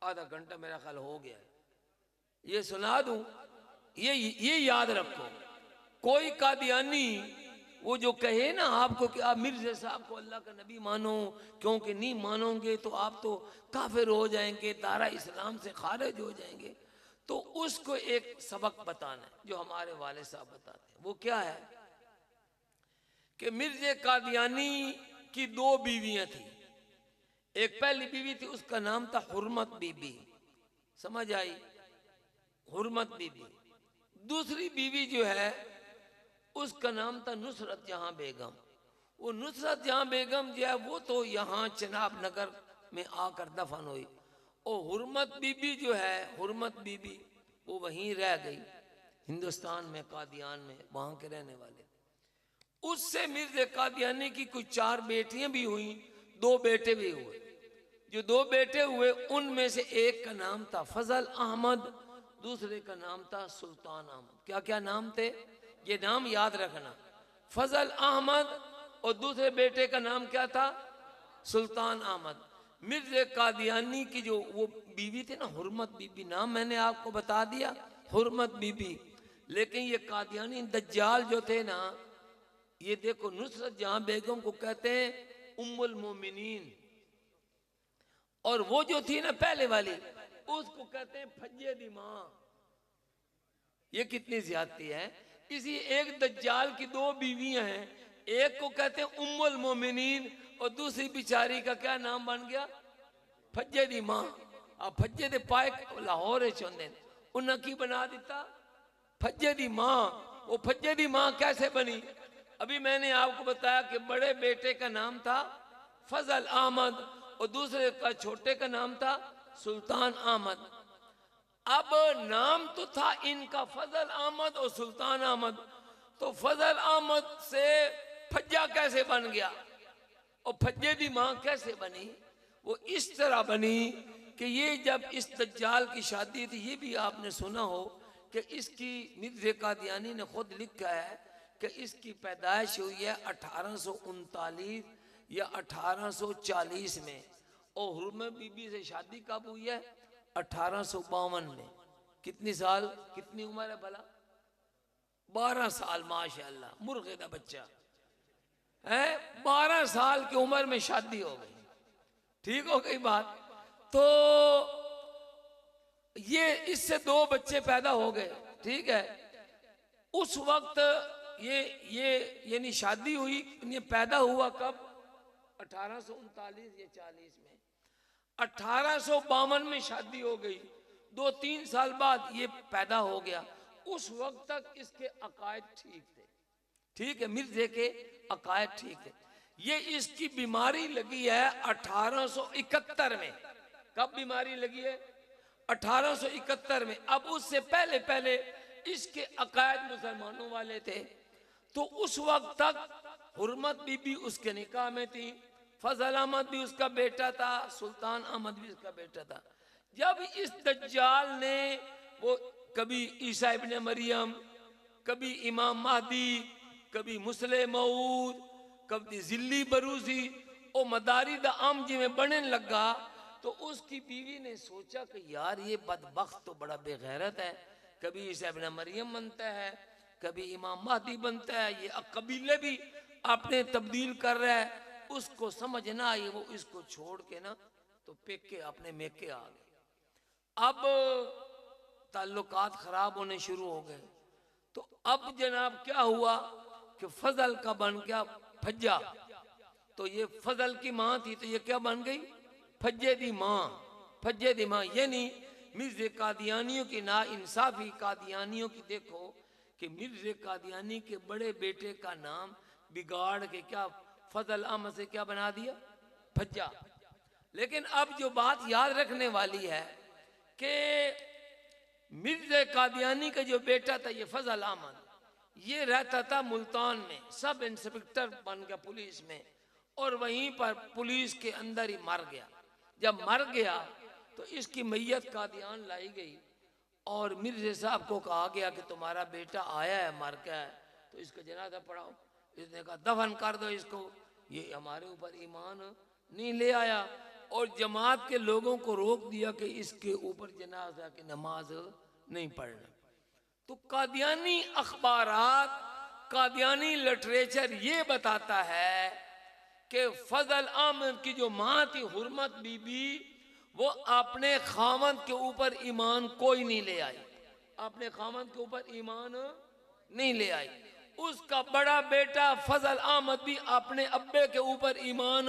आधा घंटा मेरा ख्याल हो गया है, ये सुना दूं। ये याद रखो, कोई कादियानी वो जो कहे ना आपको कि आप मिर्ज़ा साहब को अल्लाह का नबी मानो, क्योंकि नहीं मानोगे तो आप तो काफिर हो जाएंगे, दारा इस्लाम से खारिज हो जाएंगे, तो उसको एक सबक बताना है जो हमारे वाले साहब बताते हैं। वो क्या है कि मिर्ज़ा कादियानी की दो बीवियां थी। एक पहली बीवी थी, उसका नाम था हुर्मत बीबी, समझ आई? हुर्मत बीबी। दूसरी बीवी जो है उसका नाम था नुसरत जहां बेगम। वो नुसरत जहां बेगम जो है वो तो यहाँ चनाब नगर में आकर दफन हुई। और हुर्मत बीबी जो है, हुर्मत बीबी वो वहीं रह गई हिंदुस्तान में, कादियान में, वहां के रहने वाले। उससे मिर्ज़ा कादियानी की कुछ 4 बेटियां भी हुई, 2 बेटे भी हुए। जो 2 बेटे हुए उनमें से एक का नाम था फजल अहमद, दूसरे का नाम था सुल्तान अहमद। क्या क्या नाम थे? ये नाम याद रखना, फजल अहमद और दूसरे बेटे का नाम क्या था? सुल्तान अहमद। मिर्ज़ा कादियानी की जो वो बीवी थी ना, हुर्मत बीबी, नाम मैंने आपको बता दिया, हुर्मत बीबी। लेकिन ये कादियानी दज्जाल जो थे ना, ये देखो नुसरत जहां बेगम को कहते हैं उम्मुल मोमिनीन, और वो जो थी ना पहले वाली, उसको कहते हैं फज्जे दी मां। ये कितनी ज्यादती है। किसी एक दज्जाल की 2 बीवियां हैं, एक को कहते हैं उम्मुल मोमिनीन और दूसरी बिचारी का क्या नाम बन गया? फज्जे दी मां। अब फज्जे दे पाए लाहौर चौंदे उन्हें की बना दिता फज्जे दी मां। वो फज्जे दी मां कैसे बनी? अभी मैंने आपको बताया कि बड़े बेटे का नाम था फजल अहमद और दूसरे का छोटे का नाम था सुल्तान अहमद। अब नाम तो था इनका फजल अहमद और सुल्तान अहमद, तो फजल अहमद से फज्जा कैसे बन गया और फज्जे दी मां कैसे बनी? वो इस तरह बनी कि ये जब इस दज्जाल की शादी थी, ये भी आपने सुना हो कि इसकी मिर्ज़ा कादियानी ने खुद लिखा है कि इसकी पैदाइश हुई है 1839 या 1840 में, और हुर्मत बीबी से शादी कब हुई है? 1852 में। कितनी साल, कितनी उम्र है भला? 12 साल। माशाअल्लाह, मुर्गे का बच्चा है। 12 साल की उम्र में शादी हो गई। ठीक हो गई बात? तो ये इससे 2 बच्चे पैदा हो गए। ठीक है, उस वक्त ये यानी शादी हुई, ये पैदा हुआ कब? 1839 या 40 में। 1852 में शादी हो गई, 2-3 साल बाद ये पैदा हो गया। उस वक्त तक इसके अकायद ठीक थे। ठीक है, मिर्ज़े के अकायद ठीक है। ये इसकी बीमारी लगी है 1871 में। कब बीमारी लगी है? 1871 में। अब उससे पहले पहले इसके अकायद मुसलमानों वाले थे, तो उस वक्त तक हुर्मत बीबी उसके निकाह में थी, फजल अहमद भी उसका बेटा था, सुल्तान अहमद भी उसका बेटा था। जब इस दज्जाल ने वो कभी ईसा इब्ने मरियम, कभी इमाम महदी, कभी मुस्लिम मऊद, कभी जिल्ली बरूसी, ਉਹ ਮਦਾਰੀ ਦਾ ਆਮ ਜਿਵੇਂ ਬਣਨ ਲੱਗਾ तो उसकी बीवी ने सोचा कि यार ये बदबख्त तो बड़ा बेगैरत है, कभी इसे इब्न मरियम बनता है, कभी इमाम महदी बनता है, ये कबीले भी अपने तब्दील कर रहा है, उसको समझ ना आई, वो इसको छोड़ के ना तो पेके अपने मेके आ गए। अब ताल्लुकात खराब होने शुरू हो गए। तो अब जनाब क्या हुआ कि फजल का बन गया फज्जा। तो ये फजल की माँ थी, तो ये क्या बन गई? फज्जे दी माँ। फज्जे दी माँ यानी मिर्ज़े कादियानियों की ना इंसाफी कादियानियों की। देखो कि मिर्ज़े कादियानी के बड़े बेटे का नाम बिगाड़ के क्या फजल अहमद से क्या बना दिया? फज्जा। लेकिन अब जो बात याद रखने वाली है कि मिर्ज़े कादियानी का जो बेटा था ये फजल अहमद, ये रहता था मुल्तान में, सब इंस्पेक्टर बन गया पुलिस में, और वहीं पर पुलिस के अंदर ही मर गया। जब मर गया तो इसकी मैयत कादियान लाई गई और मिर्ज़े साहब को कहा गया कि तुम्हारा बेटा आया है, मर गया है, तो इसका जनाजा पढ़ाओ। इसने कहा दफन कर दो इसको, ये हमारे ऊपर ईमान नहीं ले आया। और जमात के लोगों को रोक दिया कि इसके ऊपर जनाजा की नमाज नहीं पढ़ना। तो कादियानी अखबारात, कादियानी लिटरेचर ये बताता है कि फजल अहमद की जो माँ थी हुरमत बीबी, वो अपने खामद के ऊपर ईमान कोई नहीं ले आई, अपने खामद के ऊपर ईमान नहीं ले आई। उसका बड़ा बेटा फजल अहमद भी अपने अब्बे के ऊपर ईमान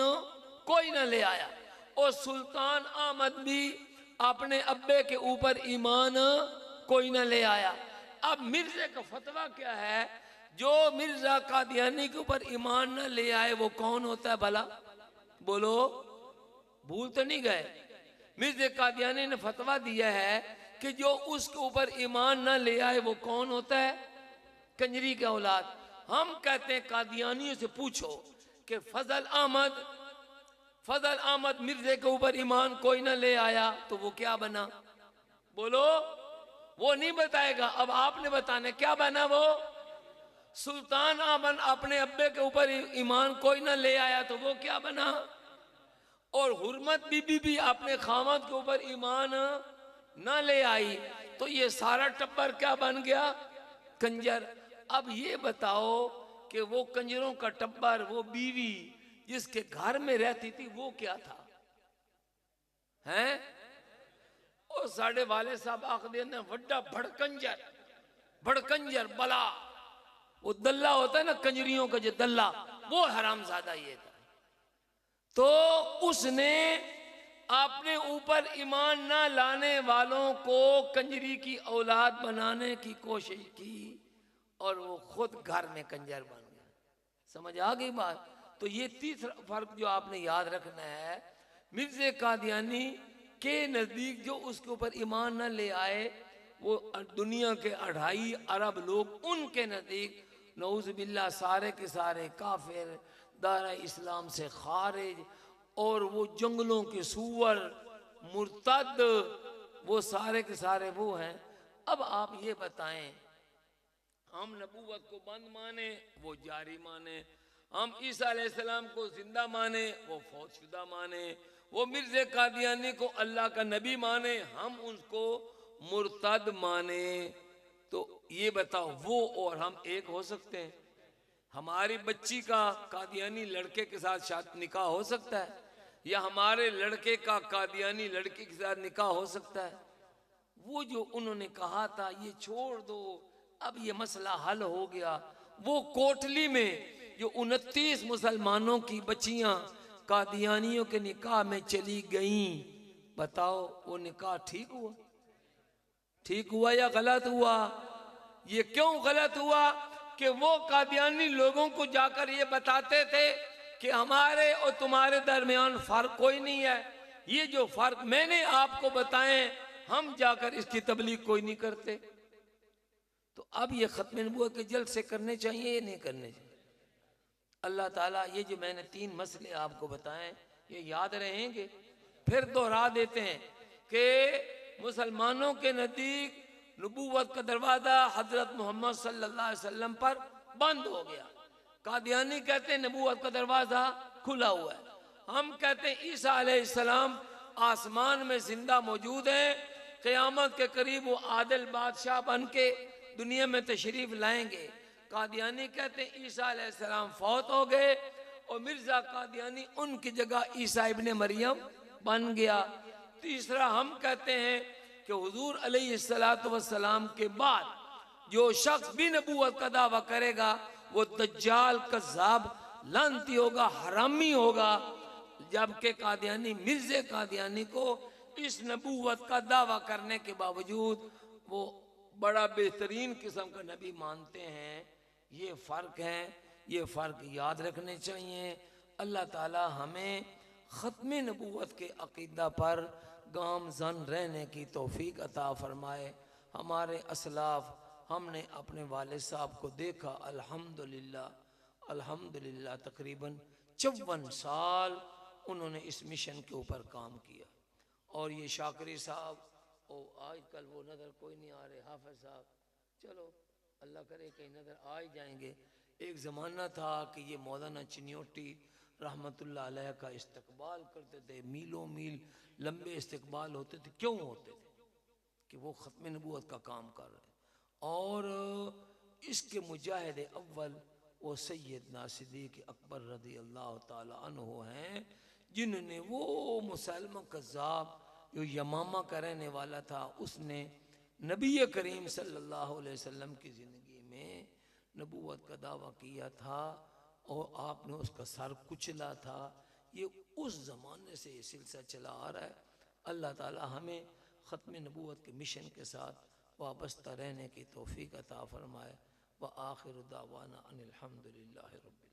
कोई ना ले आया, और सुल्तान अहमद भी अपने अब्बे के ऊपर ईमान कोई ना ले आया। अब मिर्ज़े का फतवा क्या है? जो मिर्ज़ा कादियानी के ऊपर ईमान न ले आए वो कौन होता है भला? बोलो, भूल तो नहीं गए? मिर्ज़ा कादियानी ने फतवा दिया है कि जो उसके ऊपर ईमान न ले आए वो कौन होता है? कंजरी के औलाद। हम कहते हैं कादियानियों से पूछो कि फजल अहमद मिर्ज़े के ऊपर ईमान कोई न ले आया तो वो क्या बना? बोलो, वो नहीं बताएगा। अब आपने बताना क्या बना वो? सुल्तान अहमद अपने अब्बे के ऊपर ईमान कोई ना ले आया तो वो क्या बना? और हुरमत बीबी भी अपने खामद के ऊपर ईमान ना ले आई, तो ये सारा टब्बर क्या बन गया? कंजर। अब ये बताओ कि वो कंजरों का टब्बर, वो बीवी जिसके घर में रहती थी वो क्या था? हैं? और साढ़े वाले साहब आखदे ने वड्डा भड़कंजर बला, वो दल्ला होता है ना कंजरियों का, जो दल्ला, वो हरामजादा ये था। तो उसने अपने ऊपर ईमान ना लाने वालों को कंजरी की औलाद बनाने की कोशिश की और वो खुद घर में कंजर बन गया। समझ आ गई बात? तो ये तीसरा फर्क जो आपने याद रखना है, मिर्ज़े कादियानी के नज़दीक जो उसके ऊपर ईमान न ले आए वो दुनिया के 2.5 अरब लोग, उनके नज़दीक नऊज़ बिल्लाह सारे के सारे काफिर, दायरा इस्लाम से खारिज, और वो जंगलों के सूअर, मुर्तद, वो सारे के सारे वो हैं। अब आप ये बताएं, हम नबूवत को बंद माने वो जारी माने, हम ईसा अलैहिस्सलाम को जिंदा माने वो फौतशुदा माने, वो मिर्ज़े कादियानी को अल्लाह का नबी माने हम उसको मुर्तद माने, तो ये बताओ वो और हम एक हो सकते हैं? हमारी बच्ची का कादियानी लड़के के साथ निकाह हो सकता है? या हमारे लड़के का कादियानी लड़के के साथ निकाह हो सकता है? वो जो उन्होंने कहा था ये छोड़ दो, अब ये मसला हल हो गया। वो कोटली में जो 29 मुसलमानों की बच्चियां कादियानियों के निकाह में चली गईं, बताओ वो निकाह ठीक हुआ? ठीक हुआ या गलत हुआ? ये क्यों गलत हुआ कि वो कादियानी लोगों को जाकर ये बताते थे कि हमारे और तुम्हारे दरमियान फर्क कोई नहीं है, ये जो फर्क मैंने आपको बताए हम जाकर इसकी तबलीग कोई नहीं करते। तो अब ये खत्म नबूवत के जल्द से करने चाहिए या नहीं करने चाहिए? अल्लाह ताला ये जो मैंने 3 मसले आपको बताए ये याद रहेंगे। फिर दोहरा देते हैं कि मुसलमानों के नज़दीक नबूवत का दरवाज़ा हज़रत मोहम्मद सल्लल्लाहु अलैहि वसल्लम पर बंद हो गया। कादियानी कहते हैं नबूवत का दरवाज़ा खुला हुआ है। हम कहते हैं ईसा अलैहिस्सलाम आसमान में जिंदा मौजूद हैं, क़यामत के करीब वो आदिल बादशाह बन के दुनिया में तशरीफ लाएंगे। कादियानी कहते हैं ईसा अलैहिस्सलाम फौत हो गए और मिर्जा कादियानी उनकी जगह ईसा इब्ने मरियम बन गया। तीसरा हम कहते हैं कि हुजूर अलैहिस्सलातु वस्सलाम के बाद जो शख्स भी नबूवत का दावा करेगा वो दज्जाल, कज़्ज़ाब, लानती होगा, हरामी होगा। जबकि कादियानी, मिर्ज़े कादियानी को इस नबूवत का दावा करने के बावजूद वो बड़ा बेहतरीन किस्म का नबी मानते हैं। ये फ़र्क है, ये फ़र्क याद रखने चाहिए। अल्लाह ताला हमें ख़त्म नबूवत के अक़ीदा पर गामज़न रहने की तौफ़ीक अता फ़रमाए। हमारे असलाफ़, हमने अपने वालिद साहब को देखा, अल्हम्दुलिल्लाह अल्हम्दुलिल्लाह, तकरीबन 54 साल उन्होंने इस मिशन के ऊपर काम किया। और ये शाकरी साहब, ओ आजकल वो नज़र कोई नहीं आ रहे, हाफिज़ साहब, चलो अल्लाह करे कहीं नज़र आ ही जाएंगे। एक ज़माना था कि ये मौलाना चिन्योटी रहमतुल्लाह अलैह का इस्तकबाल करते थे, मीलों मील लंबे इस्तकबाल होते थे। क्यों होते थे? कि वो ख़त्म नबूवत का काम कर रहे हैं। और इसके मुजाहिद अव्वल वो सैयदना सिद्दीक़ अकबर रज़ी अल्लाह ताला अन्हु हैं, जिन्होंने वो मुसलमा कज़्ज़ाब जो यमामा का रहने वाला था, उसने नबी करीम सल्लल्लाहु अलैहि वसल्लम की ज़िंदगी में नबूवत का दावा किया था और आपने उसका सर कुचला था। ये उस ज़माने से ये सिलसिला चला आ रहा है। अल्लाह ताला हमें ख़त्म नबूवत के मिशन के साथ वाबस्ता रहने की तौफ़ीक अता फ़रमाए। व आखिर दावाना अनिल हम्दुलिल्लाहि रब्बिल